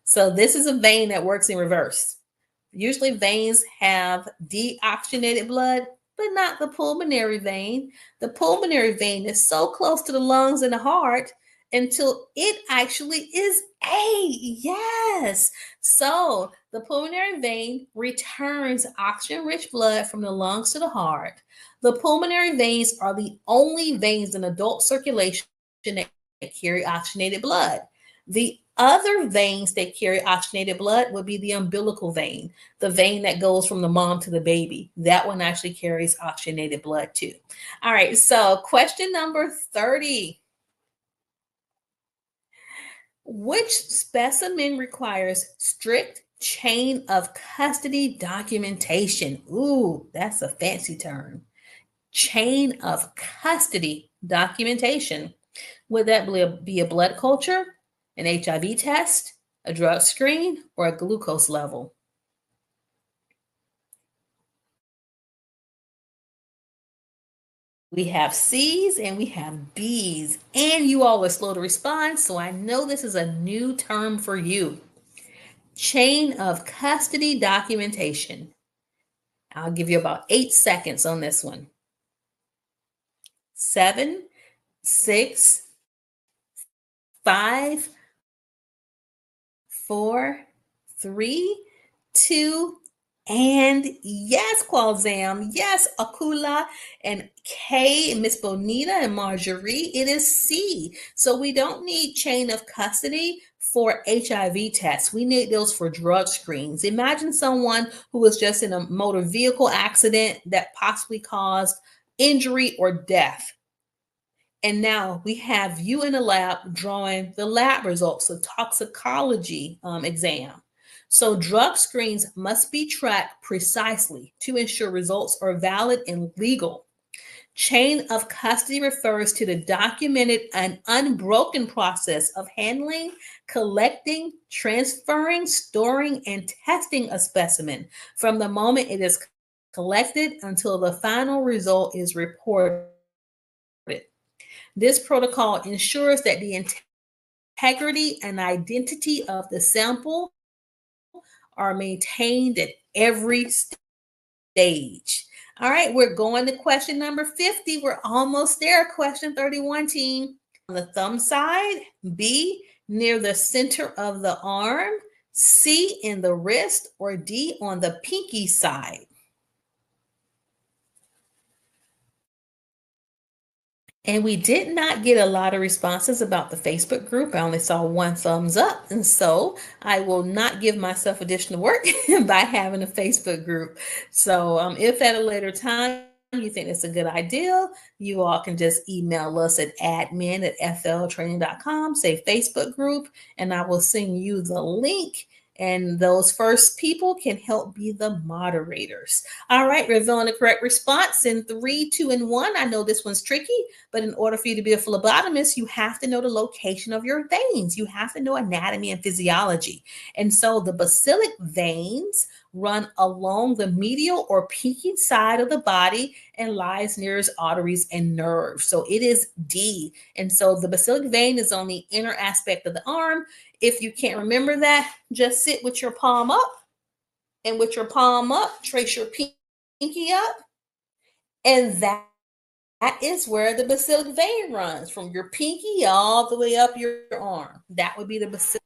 So this is a vein that works in reverse. Usually veins have deoxygenated blood, but not the pulmonary vein. The pulmonary vein is so close to the lungs and the heart until it actually is A. Yes. So the pulmonary vein returns oxygen-rich blood from the lungs to the heart. The pulmonary veins are the only veins in adult circulation that carry oxygenated blood. The other veins that carry oxygenated blood would be the umbilical vein, the vein that goes from the mom to the baby. That one actually carries oxygenated blood too. All right, so question number 30. Which specimen requires strict chain of custody documentation? Ooh, that's a fancy term. Chain of custody documentation. Would that be a blood culture, an HIV test, a drug screen, or a glucose level? We have C's and we have B's, and you all are slow to respond, so I know this is a new term for you. Chain of custody documentation. I'll give you about 8 seconds on this one. 7, 6, 5, 4, 3, 2, and yes, Qualzam. Yes, Akula and Kay, and Miss Bonita and Marjorie. It is C. So we don't need chain of custody for HIV tests. We need those for drug screens. Imagine someone who was just in a motor vehicle accident that possibly caused injury or death. And now we have you in the lab drawing the lab results, the toxicology exam. So drug screens must be tracked precisely to ensure results are valid and legal. Chain of custody refers to the documented and unbroken process of handling, collecting, transferring, storing, and testing a specimen from the moment it is collected until the final result is reported. This protocol ensures that the integrity and identity of the sample are maintained at every stage. All right, we're going to question number 50. We're almost there. Question 31, team. On the thumb side, B, near the center of the arm, C, in the wrist, or D, on the pinky side. And we did not get a lot of responses about the Facebook group. I only saw one thumbs up. And so I will not give myself additional work by having a Facebook group. So if at a later time you think it's a good idea, you all can just email us at admin@fltraining.com, say Facebook group, and I will send you the link. And those first people can help be the moderators. All right, revealing the correct response in 3, 2, and 1. I know this one's tricky, but in order for you to be a phlebotomist, you have to know the location of your veins. You have to know anatomy and physiology. And so the basilic veins run along the medial or pinky side of the body and lies near its arteries and nerves. So it is D. And so the basilic vein is on the inner aspect of the arm. If you can't remember that, just sit with your palm up, and with your palm up, trace your pinky up, and that is where the basilic vein runs, from your pinky all the way up your arm. That would be the basilic.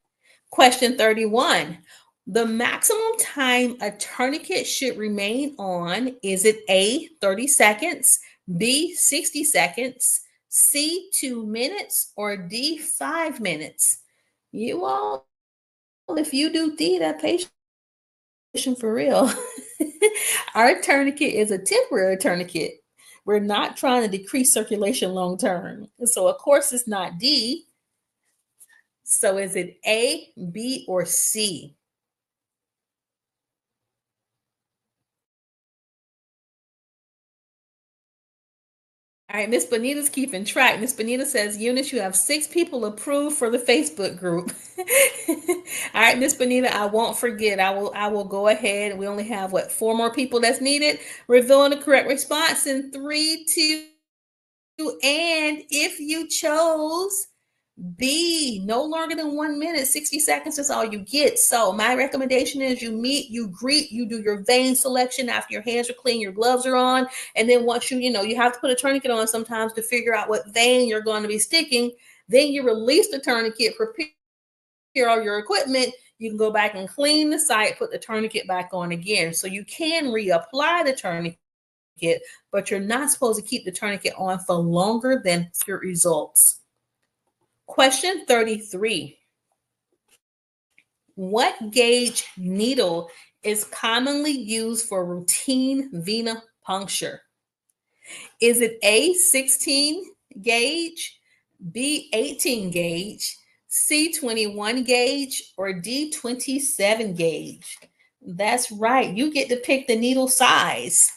Question 31. The maximum time a tourniquet should remain on, is it A, 30 seconds, B, 60 seconds, C, 2 minutes, or D, 5 minutes? You all if you do D, that patient for real. Our tourniquet is a temporary tourniquet. We're not trying to decrease circulation long term. So, of course, it's not D. So, is it A, B, or C? All right, Miss Bonita's keeping track. Miss Bonita says, Eunice, you have 6 people approved for the Facebook group. All right, Miss Bonita, I won't forget. I will go ahead. We only have 4 more people that's needed. Revealing the correct response in 3, 2, and if you chose B, no longer than 1 minute, 60 seconds is all you get. So my recommendation is you meet, you greet, you do your vein selection after your hands are clean, your gloves are on. And then once you have to put a tourniquet on sometimes to figure out what vein you're going to be sticking. Then you release the tourniquet, prepare all your equipment. You can go back and clean the site, put the tourniquet back on again. So you can reapply the tourniquet, but you're not supposed to keep the tourniquet on for longer than your results. Question 33. What gauge needle is commonly used for routine venipuncture? Is it A, 16 gauge, B, 18 gauge, C, 21 gauge, or D, 27 gauge? That's right. You get to pick the needle size.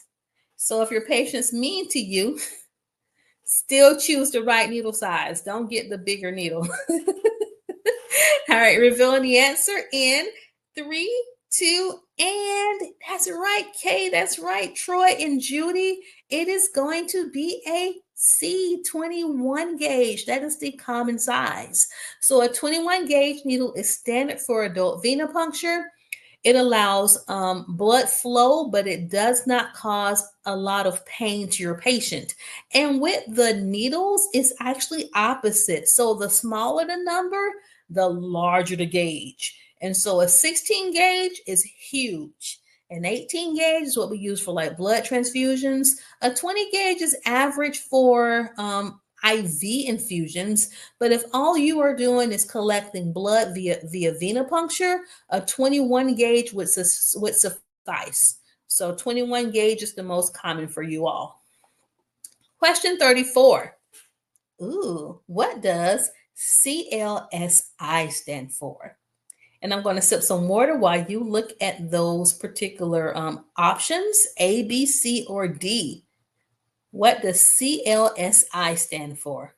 So if your patient's mean to you, still choose the right needle size. Don't get the bigger needle. All right, revealing the answer in 3, 2, and that's right, Kay. That's right, Troy and Judy. It is going to be a C21 gauge. That is the common size. So a 21 gauge needle is standard for adult venipuncture. It allows blood flow, but it does not cause a lot of pain to your patient. And with the needles, it's actually opposite. So the smaller the number, the larger the gauge. And so a 16 gauge is huge. An 18 gauge is what we use for like blood transfusions. A 20 gauge is average for IV infusions, but if all you are doing is collecting blood via venipuncture, a 21 gauge would suffice. So 21 gauge is the most common for you all. Question 34. Ooh, what does CLSI stand for? And I'm going to sip some water while you look at those particular options, A, B, C, or D. What does CLSI stand for?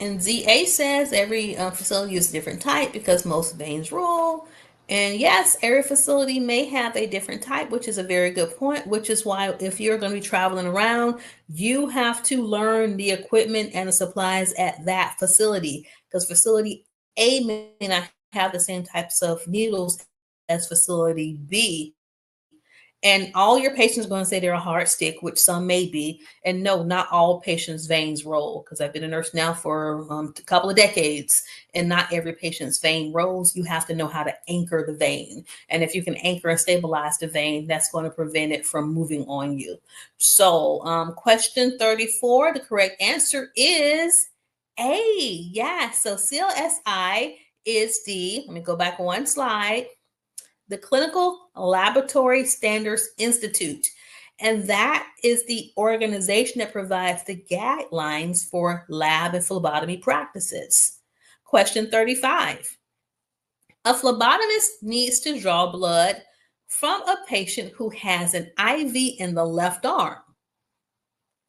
And ZA says every facility uses a different type because most veins roll. And yes, every facility may have a different type, which is a very good point, which is why if you're going to be traveling around, you have to learn the equipment and the supplies at that facility because facility A may not have the same types of needles as facility B. And all your patients are going to say they're a hard stick, which some may be. And no, not all patients' veins roll because I've been a nurse now for a couple of decades, and not every patient's vein rolls. You have to know how to anchor the vein. And if you can anchor and stabilize the vein, that's going to prevent it from moving on you. So, question 34, the correct answer is A. Yeah, so CLSI is let me go back one slide, the Clinical Laboratory Standards Institute. And that is the organization that provides the guidelines for lab and phlebotomy practices. Question 35. A phlebotomist needs to draw blood from a patient who has an IV in the left arm.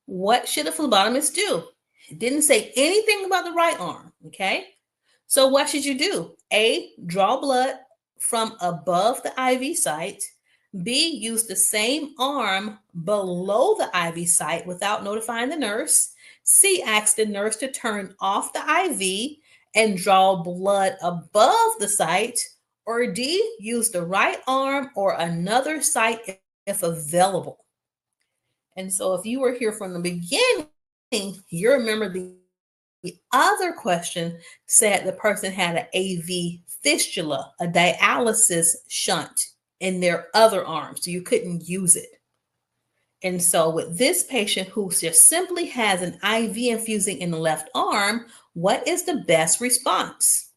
What should a phlebotomist do? It didn't say anything about the right arm, okay? So what should you do? A, draw blood from above the IV site. B, use the same arm below the IV site without notifying the nurse. C, ask the nurse to turn off the IV and draw blood above the site. Or D, use the right arm or another site if available. And so if you were here from the beginning, you remember The other question said the person had an AV fistula, a dialysis shunt in their other arm, so you couldn't use it. And so with this patient who just simply has an IV infusing in the left arm, what is the best response?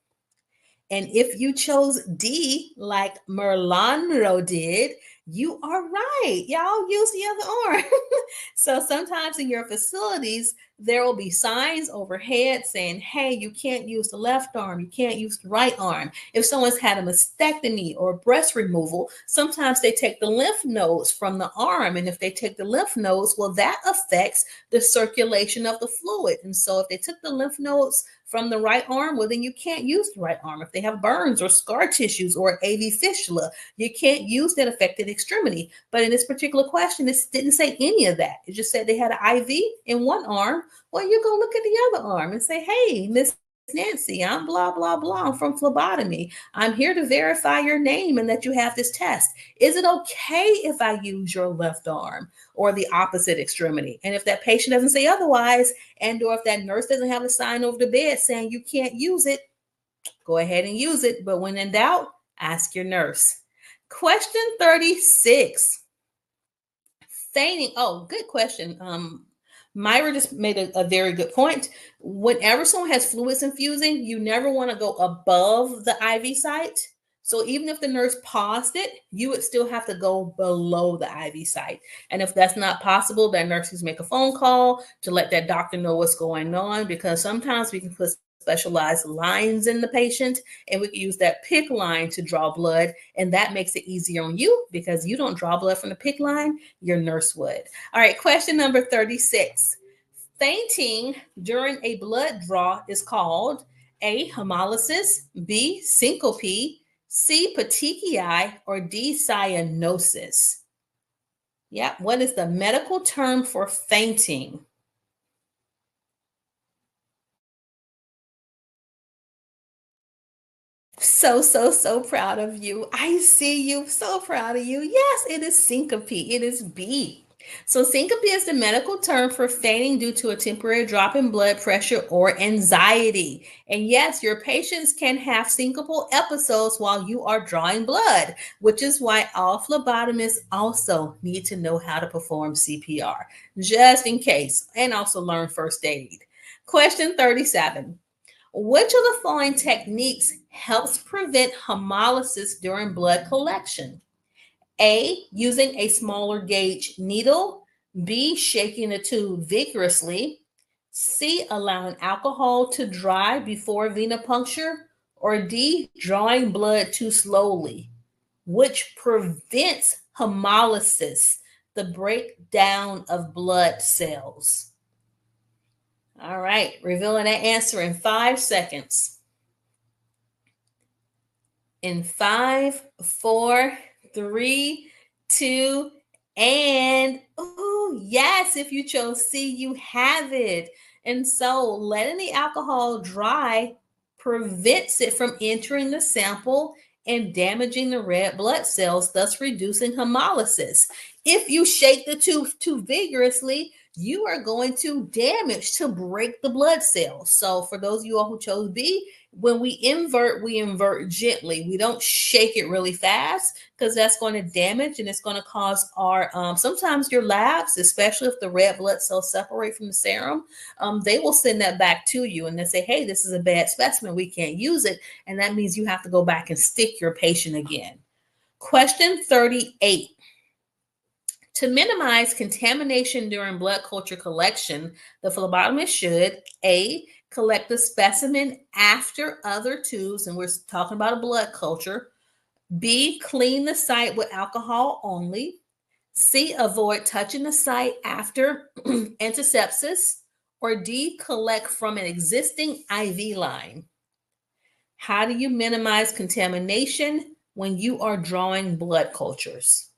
And if you chose D, like Merlano did, you are right. Y'all use the other arm. So sometimes in your facilities, there will be signs overhead saying, hey, you can't use the left arm, you can't use the right arm. If someone's had a mastectomy or breast removal, sometimes they take the lymph nodes from the arm. And if they take the lymph nodes, well, that affects the circulation of the fluid. And so if they took the lymph nodes from the right arm, well, then you can't use the right arm. If they have burns or scar tissues or AV fistula, you can't use that affected extremity. But in this particular question, it didn't say any of that. It just said they had an IV in one arm. Well, you go look at the other arm and say, hey, Miss Nancy, I'm blah, blah, blah. I'm from Phlebotomy. I'm here to verify your name and that you have this test. Is it okay if I use your left arm or the opposite extremity? And if that patient doesn't say otherwise, and or if that nurse doesn't have a sign over the bed saying you can't use it, go ahead and use it. But when in doubt, ask your nurse. Question 36. Feigning. Oh, good question. Myra just made a very good point. Whenever someone has fluids infusing, you never want to go above the IV site. So even if the nurse paused it, you would still have to go below the IV site. And if that's not possible, that nurses make a phone call to let that doctor know what's going on, because sometimes we can put specialized lines in the patient, and we can use that PICC line to draw blood, and that makes it easier on you because you don't draw blood from the PICC line, your nurse would. All right, question number 36. Fainting during a blood draw is called A, hemolysis, B, syncope, C, petechiae, or D, cyanosis. Yeah, what is the medical term for fainting? So proud of you. I see you. So proud of you. Yes, it is syncope. It is B. So syncope is the medical term for fainting due to a temporary drop in blood pressure or anxiety. And yes, your patients can have syncopal episodes while you are drawing blood, which is why all phlebotomists also need to know how to perform CPR, just in case, and also learn first aid. Question 37. Which of the following techniques helps prevent hemolysis during blood collection? A, using a smaller gauge needle. B, shaking the tube vigorously. C, allowing alcohol to dry before venipuncture. Or D, drawing blood too slowly. Which prevents hemolysis, the breakdown of blood cells? All right, revealing that answer in 5 seconds. In 5, 4, 3, 2, and oh, yes, if you chose C, you have it. And so letting the alcohol dry prevents it from entering the sample and damaging the red blood cells, thus reducing hemolysis. If you shake the tube too vigorously, you are going to damage, to break the blood cells. So for those of you all who chose B, when we invert gently. We don't shake it really fast because that's going to damage and it's going to cause our, sometimes your labs, especially if the red blood cells separate from the serum, they will send that back to you and they say, hey, this is a bad specimen, we can't use it. And that means you have to go back and stick your patient again. Question 38. To minimize contamination during blood culture collection, the phlebotomist should A, collect the specimen after other tubes, and we're talking about a blood culture. B, clean the site with alcohol only. C, avoid touching the site after antisepsis. Or D, collect from an existing IV line. How do you minimize contamination when you are drawing blood cultures?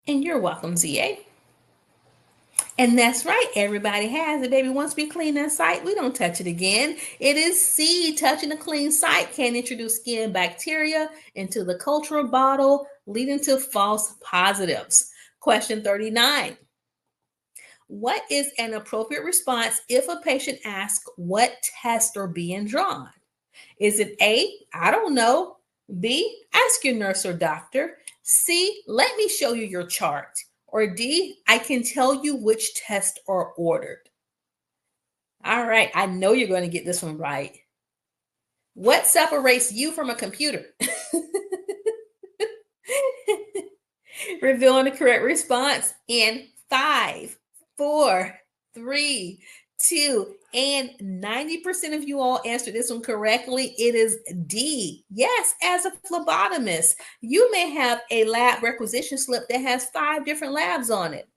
And you're welcome, ZA. And that's right, everybody has it, baby. Once we clean that site, we don't touch it again. It is C, touching a clean site can introduce skin bacteria into the cultural bottle, leading to false positives. Question 39. What is an appropriate response if a patient asks what tests are being drawn? Is it A, I don't know, B, ask your nurse or doctor, C, let me show you your chart, or D, I can tell you which tests are ordered? All right, I know you're going to get this one right. What separates you from a computer? Revealing the correct response in 5, 4, 3, 2, and 90% of you all answered this one correctly. It is D. Yes, as a phlebotomist, you may have a lab requisition slip that has 5 different labs on it.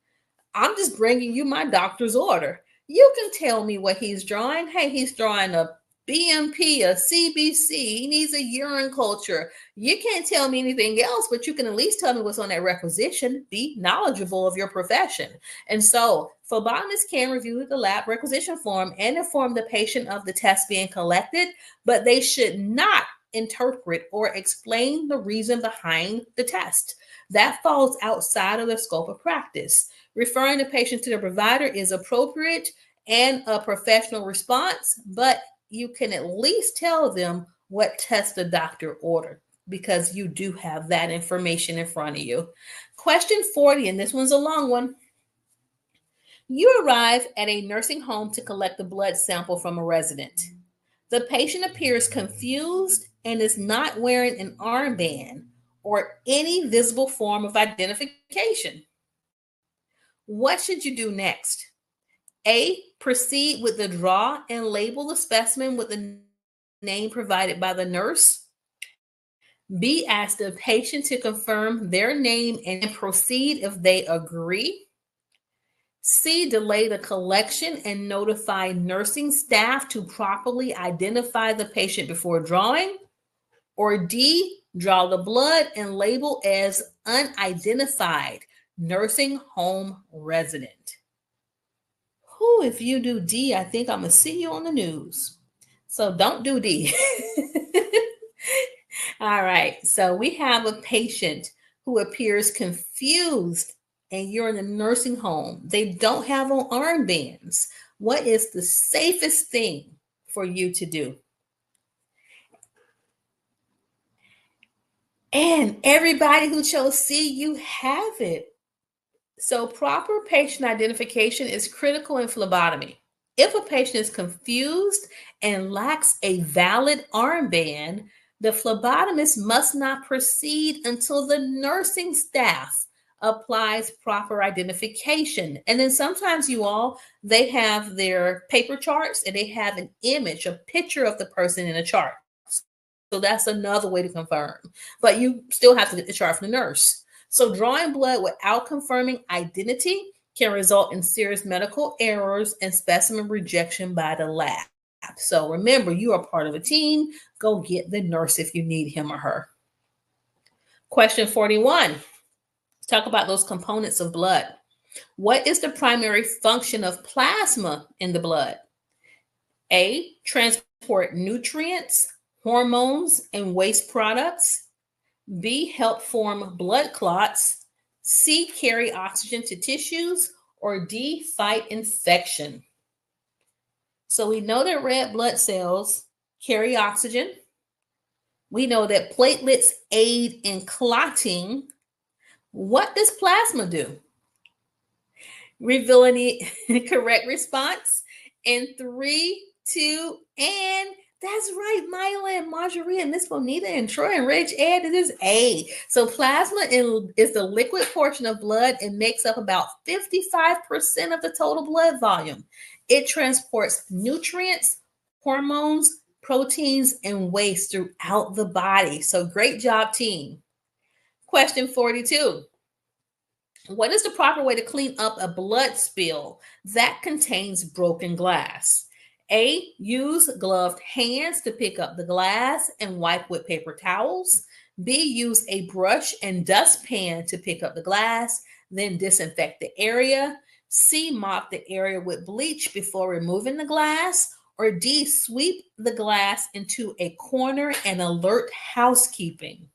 I'm just bringing you my doctor's order. You can tell me what he's drawing. Hey, he's drawing a BMP, a CBC. He needs a urine culture. You can't tell me anything else, but you can at least tell me what's on that requisition. Be knowledgeable of your profession. And so phlebotomists can review the lab requisition form and inform the patient of the test being collected, but they should not interpret or explain the reason behind the test. That falls outside of the scope of practice. Referring the patient to the provider is appropriate and a professional response, but you can at least tell them what test the doctor ordered because you do have that information in front of you. Question 40, and this one's a long one. You arrive at a nursing home to collect a blood sample from a resident. The patient appears confused and is not wearing an armband or any visible form of identification. What should you do next? A, proceed with the draw and label the specimen with the name provided by the nurse. B, ask the patient to confirm their name and proceed if they agree. C, delay the collection and notify nursing staff to properly identify the patient before drawing. Or D, draw the blood and label as unidentified nursing home resident. Who, if you do D, I think I'm going to see you on the news. So don't do D. All right. So we have a patient who appears confused and you're in a nursing home. They don't have on armbands. What is the safest thing for you to do? And everybody who chose C, you have it. So proper patient identification is critical in phlebotomy. If a patient is confused and lacks a valid armband, the phlebotomist must not proceed until the nursing staff applies proper identification. And then sometimes they have their paper charts and they have an image, a picture of the person in a chart. So that's another way to confirm. But you still have to get the chart from the nurse. So drawing blood without confirming identity can result in serious medical errors and specimen rejection by the lab. So remember, you are part of a team. Go get the nurse if you need him or her. Question 41. Let's talk about those components of blood. What is the primary function of plasma in the blood? A, transport nutrients, hormones, and waste products. B, help form blood clots. C, carry oxygen to tissues. Or D, fight infection. So we know that red blood cells carry oxygen. We know that platelets aid in clotting. What does plasma do? Revealing the correct response in 3, 2, and that's right, Myla and Marjorie and Miss Bonita and Troy and Rich Ed. It is A. So plasma is the liquid portion of blood and makes up about 55% of the total blood volume. It transports nutrients, hormones, proteins, and waste throughout the body. So great job, team. Question 42. What is the proper way to clean up a blood spill that contains broken glass? A, use gloved hands to pick up the glass and wipe with paper towels. B, use a brush and dustpan to pick up the glass, then disinfect the area. C, mop the area with bleach before removing the glass. Or D, sweep the glass into a corner and alert housekeeping.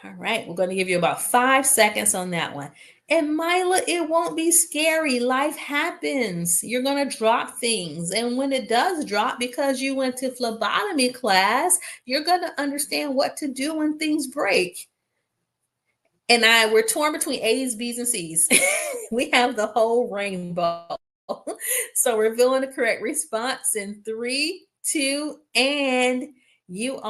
All right, we're going to give you about 5 seconds on that one. And Mila, it won't be scary. Life happens. You're going to drop things. And when it does drop, because you went to phlebotomy class, you're going to understand what to do when things break. And we're torn between A's, B's, and C's. We have the whole rainbow. So revealing the correct response in 3, 2, and you're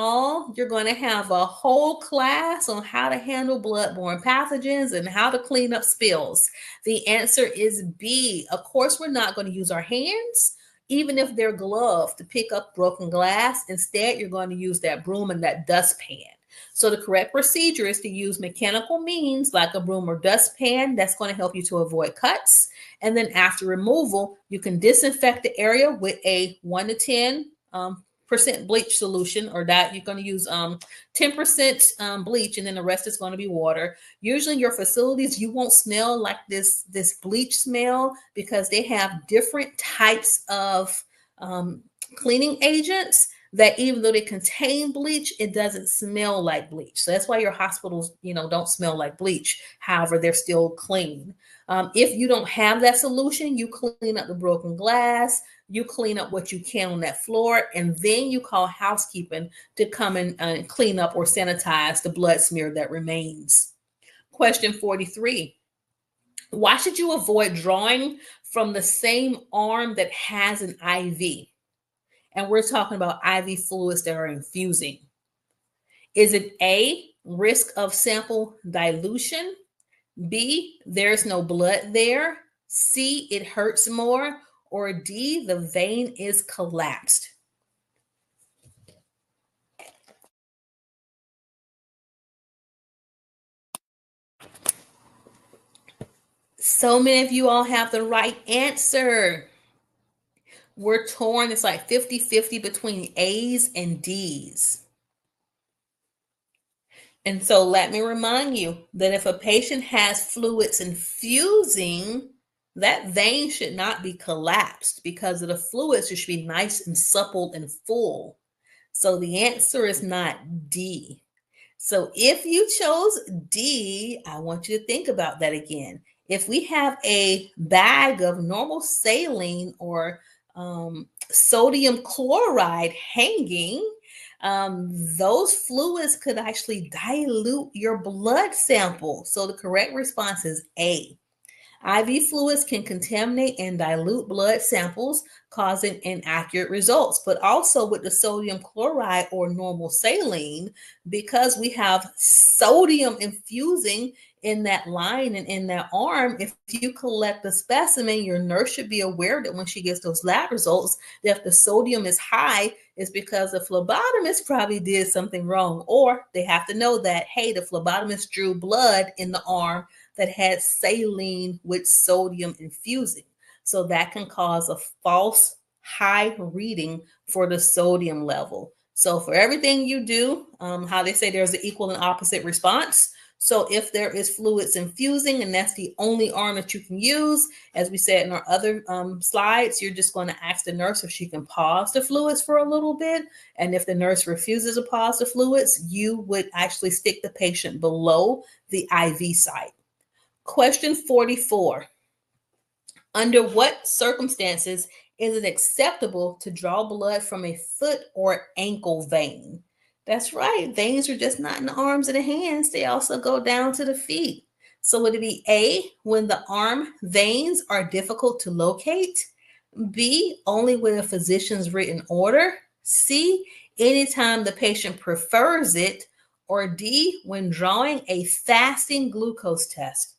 going to have a whole class on how to handle bloodborne pathogens and how to clean up spills. The answer is B. Of course, we're not going to use our hands, even if they're gloved, to pick up broken glass. Instead, you're going to use that broom and that dustpan. So the correct procedure is to use mechanical means like a broom or dustpan. That's going to help you to avoid cuts. And then after removal, you can disinfect the area with a 1 to 10% bleach solution, or that you're going to use 10% bleach, and then the rest is going to be water. Usually in your facilities, you won't smell like this bleach smell because they have different types of cleaning agents that even though they contain bleach, it doesn't smell like bleach. So that's why your hospitals, don't smell like bleach. However, they're still clean. If you don't have that solution, you clean up the broken glass, you clean up what you can on that floor, and then you call housekeeping to come and clean up or sanitize the blood smear that remains. Question 43. Why should you avoid drawing from the same arm that has an IV? And we're talking about IV fluids that are infusing. Is it A, risk of sample dilution? B, there's no blood there? C, it hurts more? Or D, the vein is collapsed? So many of you all have the right answer. We're torn. It's like 50-50 between A's and D's. And so let me remind you that if a patient has fluids infusing, that vein should not be collapsed because of the fluids. It should be nice and supple and full. So the answer is not D. So if you chose D, I want you to think about that again. If we have a bag of normal saline or sodium chloride hanging, those fluids could actually dilute your blood sample. So the correct response is A. IV fluids can contaminate and dilute blood samples, causing inaccurate results. But also with the sodium chloride or normal saline, because we have sodium infusing in that line and in that arm, if you collect the specimen, your nurse should be aware that when she gets those lab results, that if the sodium is high, it's because the phlebotomist probably did something wrong. Or they have to know that, hey, the phlebotomist drew blood in the arm that had saline with sodium infusing. So that can cause a false high reading for the sodium level. So for everything you do, how they say there's an equal and opposite response. So if there is fluids infusing and that's the only arm that you can use, as we said in our other slides, you're just going to ask the nurse if she can pause the fluids for a little bit. And if the nurse refuses to pause the fluids, you would actually stick the patient below the IV site. Question 44. Under what circumstances is it acceptable to draw blood from a foot or ankle vein? That's right. Veins are just not in the arms and the hands. They also go down to the feet. So would it be A, when the arm veins are difficult to locate? B, only with a physician's written order? C, anytime the patient prefers it? Or D, when drawing a fasting glucose test?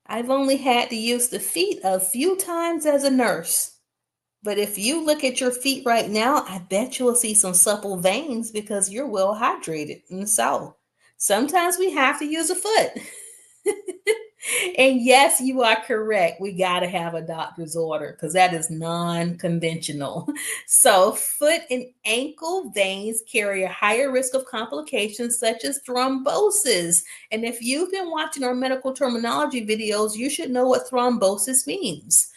I've only had to use the feet a few times as a nurse. But if you look at your feet right now, I bet you will see some supple veins because you're well hydrated. And so sometimes we have to use a foot. And yes, you are correct. We got to have a doctor's order because that is non-conventional. So foot and ankle veins carry a higher risk of complications such as thrombosis. And if you've been watching our medical terminology videos, you should know what thrombosis means.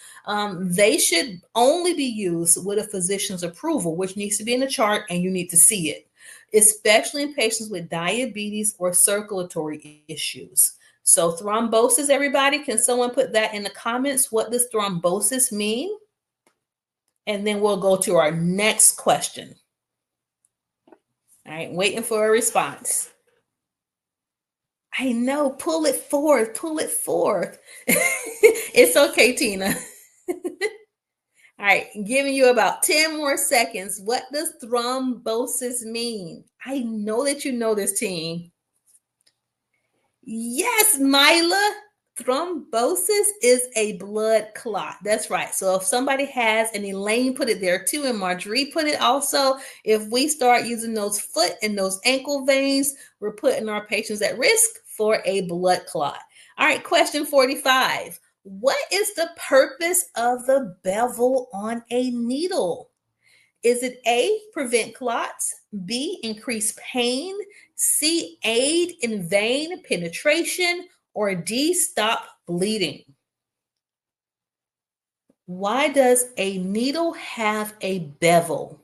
They should only be used with a physician's approval, which needs to be in the chart and you need to see it. especially in patients with diabetes or circulatory issues. So thrombosis, everybody, can someone put that in the comments? What does thrombosis mean? And then we'll go to our next question. All right, waiting for a response. I know, pull it forth, pull it forth. It's okay, Tina. All right, giving you about 10 more seconds. What does thrombosis mean? I know that you know this, team. Yes, Mila. Thrombosis is a blood clot. That's right. So if somebody has, and Elaine put it there too, and Marjorie put it also, if we start using those foot and those ankle veins, we're putting our patients at risk for a blood clot. All right, question 45. What is the purpose of the bevel on a needle? Is it A, prevent clots, B, increase pain, C, aid in vein penetration, or D, stop bleeding? Why does a needle have a bevel?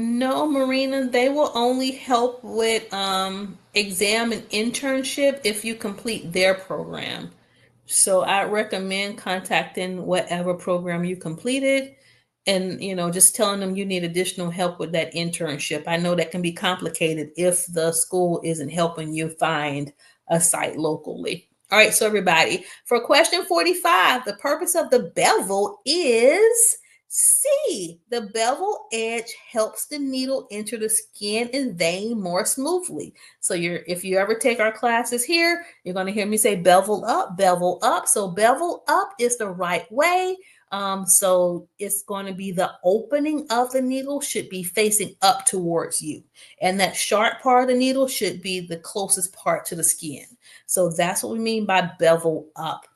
No, Marina, they will only help with exam and internship if you complete their program. So I recommend contacting whatever program you completed and just telling them you need additional help with that internship. I know that can be complicated if the school isn't helping you find a site locally. All right, so everybody, for question 45, the purpose of the bevel is C. The bevel edge helps the needle enter the skin and vein more smoothly. So if you ever take our classes here, you're going to hear me say bevel up, bevel up. So bevel up is the right way. So it's going to be the opening of the needle should be facing up towards you. And that sharp part of the needle should be the closest part to the skin. So that's what we mean by bevel up.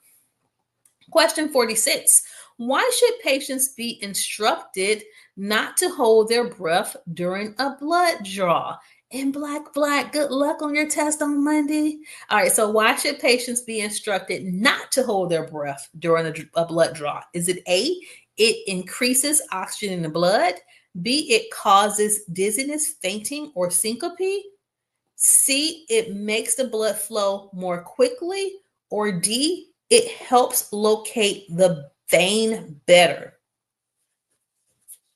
Question 46. Why should patients be instructed not to hold their breath during a blood draw? And Black, good luck on your test on Monday. All right, so why should patients be instructed not to hold their breath during a blood draw? Is it A, it increases oxygen in the blood? B, it causes dizziness, fainting, or syncope? C, it makes the blood flow more quickly? Or D, it helps locate the vein better?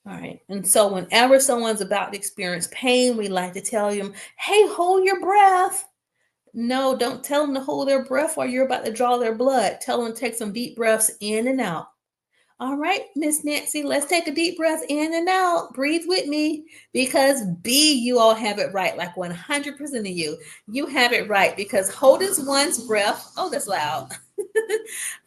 All right. And so whenever someone's about to experience pain, we like to tell them, hey, hold your breath. No, don't tell them to hold their breath while you're about to draw their blood. Tell them to take some deep breaths in and out. All right, Miss Nancy, let's take a deep breath in and out. Breathe with me, because B, you all have it right, like 100% of you. You have it right, because holding one's breath, oh, that's loud.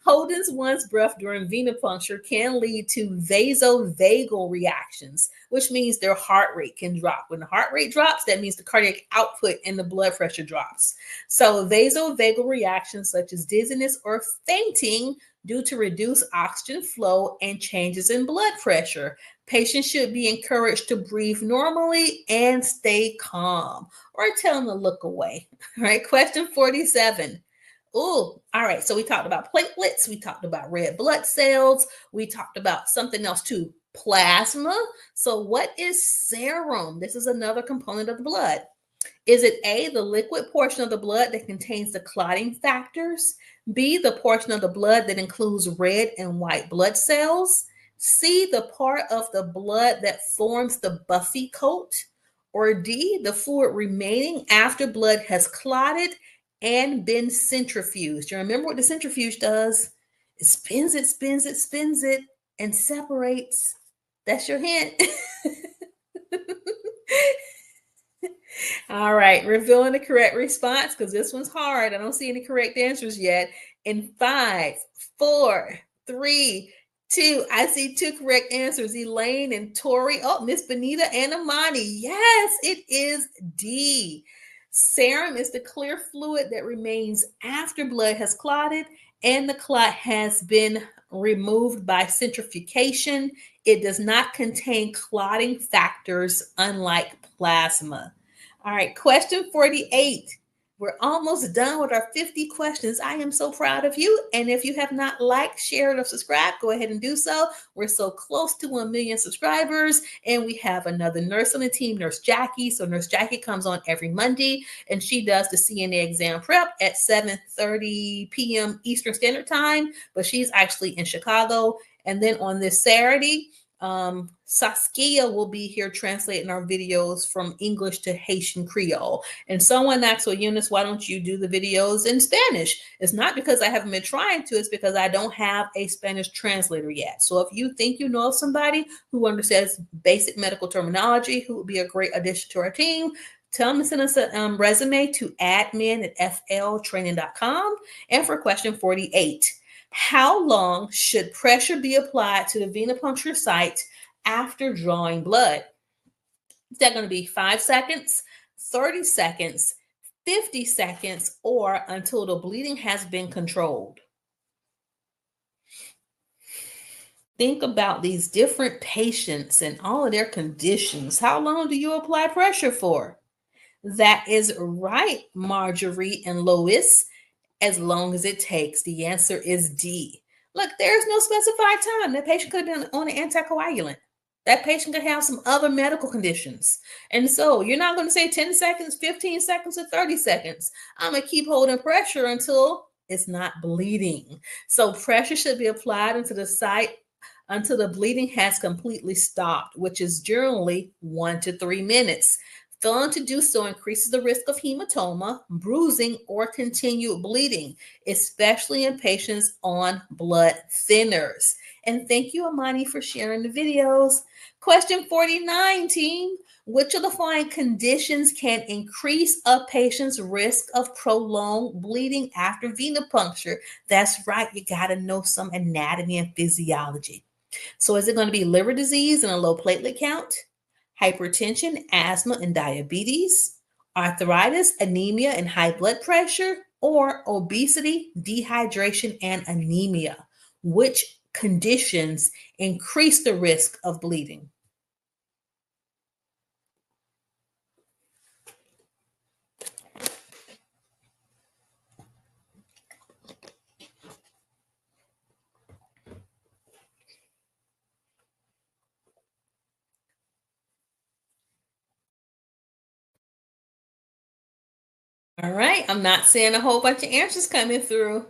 Holding one's breath during venipuncture can lead to vasovagal reactions, which means their heart rate can drop. When the heart rate drops, that means the cardiac output and the blood pressure drops. So vasovagal reactions such as dizziness or fainting due to reduced oxygen flow and changes in blood pressure. Patients should be encouraged to breathe normally and stay calm, or tell them to look away. All right, question 47. Oh, all right. So we talked about platelets. We talked about red blood cells. We talked about something else too, plasma. So what is serum? This is another component of the blood. Is it A, the liquid portion of the blood that contains the clotting factors? B, the portion of the blood that includes red and white blood cells? C, the part of the blood that forms the buffy coat? Or D, the fluid remaining after blood has clotted and been centrifuged? You remember what the centrifuge does? It spins it, spins it, spins it, and separates. That's your hint. All right, revealing the correct response, because this one's hard. I don't see any correct answers yet. In 5, 4, 3, 2, I see 2 correct answers, Elaine and Tori. Oh, Miss Benita and Amani. Yes, it is D. Serum is the clear fluid that remains after blood has clotted and the clot has been removed by centrifugation. It does not contain clotting factors, unlike plasma. All right, question 48. We're almost done with our 50 questions. I am so proud of you. And if you have not liked, shared, or subscribed, go ahead and do so. We're so close to 1 million subscribers. And we have another nurse on the team, Nurse Jackie. So Nurse Jackie comes on every Monday and she does the CNA exam prep at 7:30 p.m. Eastern Standard Time. But she's actually in Chicago. And then on this Saturday, Saskia will be here translating our videos from English to Haitian Creole. And someone asked, well, Eunice, why don't you do the videos in Spanish? It's not because I haven't been trying to, it's because I don't have a Spanish translator yet. So if you think you know of somebody who understands basic medical terminology, who would be a great addition to our team, tell them to send us a resume to admin@fltraining.com. And for question 48, how long should pressure be applied to the venipuncture site after drawing blood? Is that going to be 5 seconds, 30 seconds, 50 seconds, or until the bleeding has been controlled? Think about these different patients and all of their conditions. How long do you apply pressure for? That is right, Marjorie and Lois. As long as it takes. The answer is D. Look, there's no specified time. That patient could have been on an anticoagulant. That patient could have some other medical conditions. And so you're not going to say 10 seconds, 15 seconds, or 30 seconds. I'm going to keep holding pressure until it's not bleeding. So pressure should be applied into the site until the bleeding has completely stopped, which is generally 1 to 3 minutes. Failing to do so increases the risk of hematoma, bruising, or continued bleeding, especially in patients on blood thinners. And thank you, Amani, for sharing the videos. Question 49, team. Which of the following conditions can increase a patient's risk of prolonged bleeding after venipuncture? That's right, you got to know some anatomy and physiology. So is it going to be liver disease and a low platelet count? Hypertension, asthma, and diabetes, arthritis, anemia, and high blood pressure, or obesity, dehydration, and anemia? Which conditions increase the risk of bleeding? All right, I'm not seeing a whole bunch of answers coming through.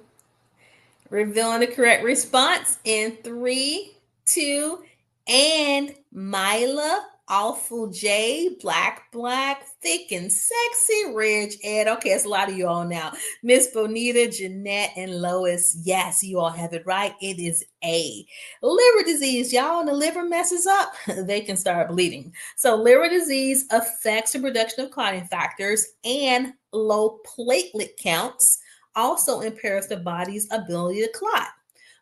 Revealing the correct response in 3, 2, and Mila, Awful J, Black, Thick and Sexy, Ridge, Ed. Okay, it's a lot of you all now. Miss Bonita, Jeanette, and Lois. Yes, you all have it right. It is A. Liver disease, y'all, when the liver messes up, they can start bleeding. So liver disease affects the production of clotting factors, and low platelet counts also impairs the body's ability to clot.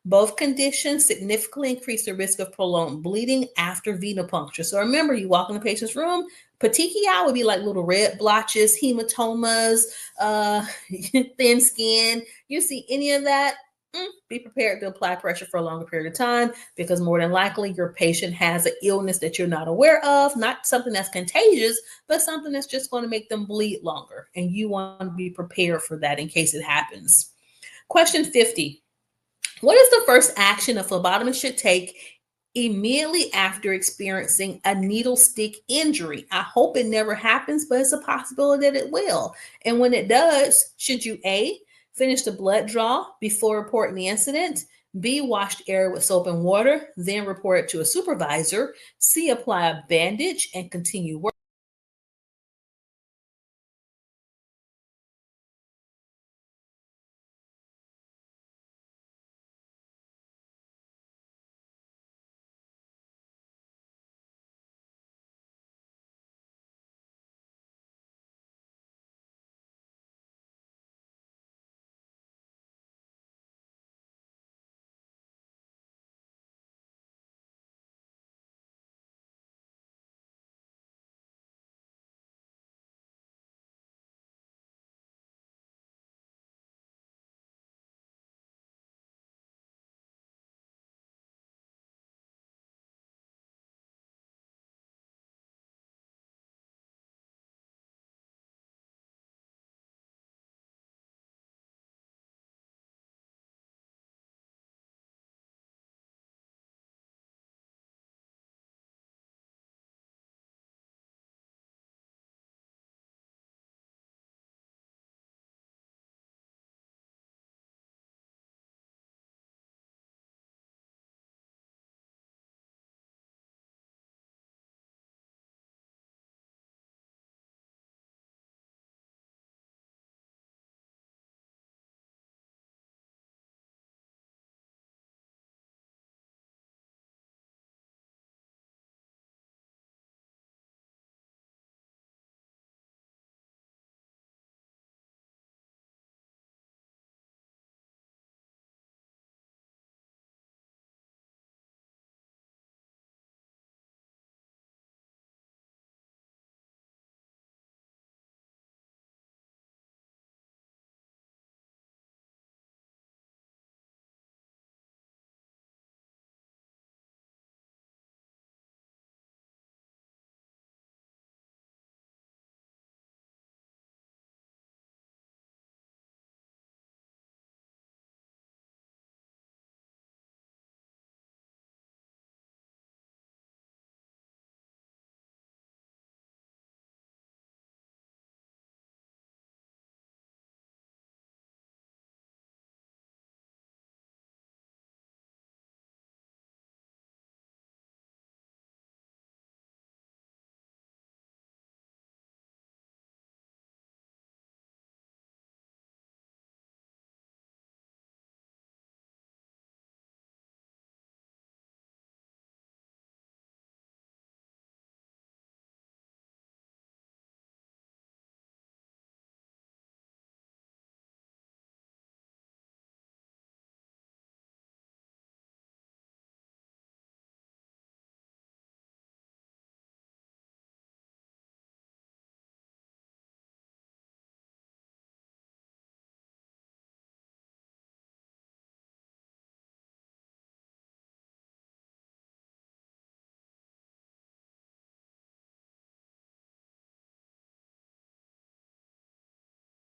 Both conditions significantly increase the risk of prolonged bleeding after venipuncture. So remember, you walk in the patient's room, petechiae would be like little red blotches, hematomas, thin skin. You see any of that? Be prepared to apply pressure for a longer period of time, because more than likely your patient has an illness that you're not aware of, not something that's contagious, but something that's just going to make them bleed longer. And you want to be prepared for that in case it happens. Question 50. What is the first action a phlebotomist should take immediately after experiencing a needle stick injury? I hope it never happens, but it's a possibility that it will. And when it does, should you A, finish the blood draw before reporting the incident, B, wash the area with soap and water, then report it to a supervisor, C, apply a bandage and continue work?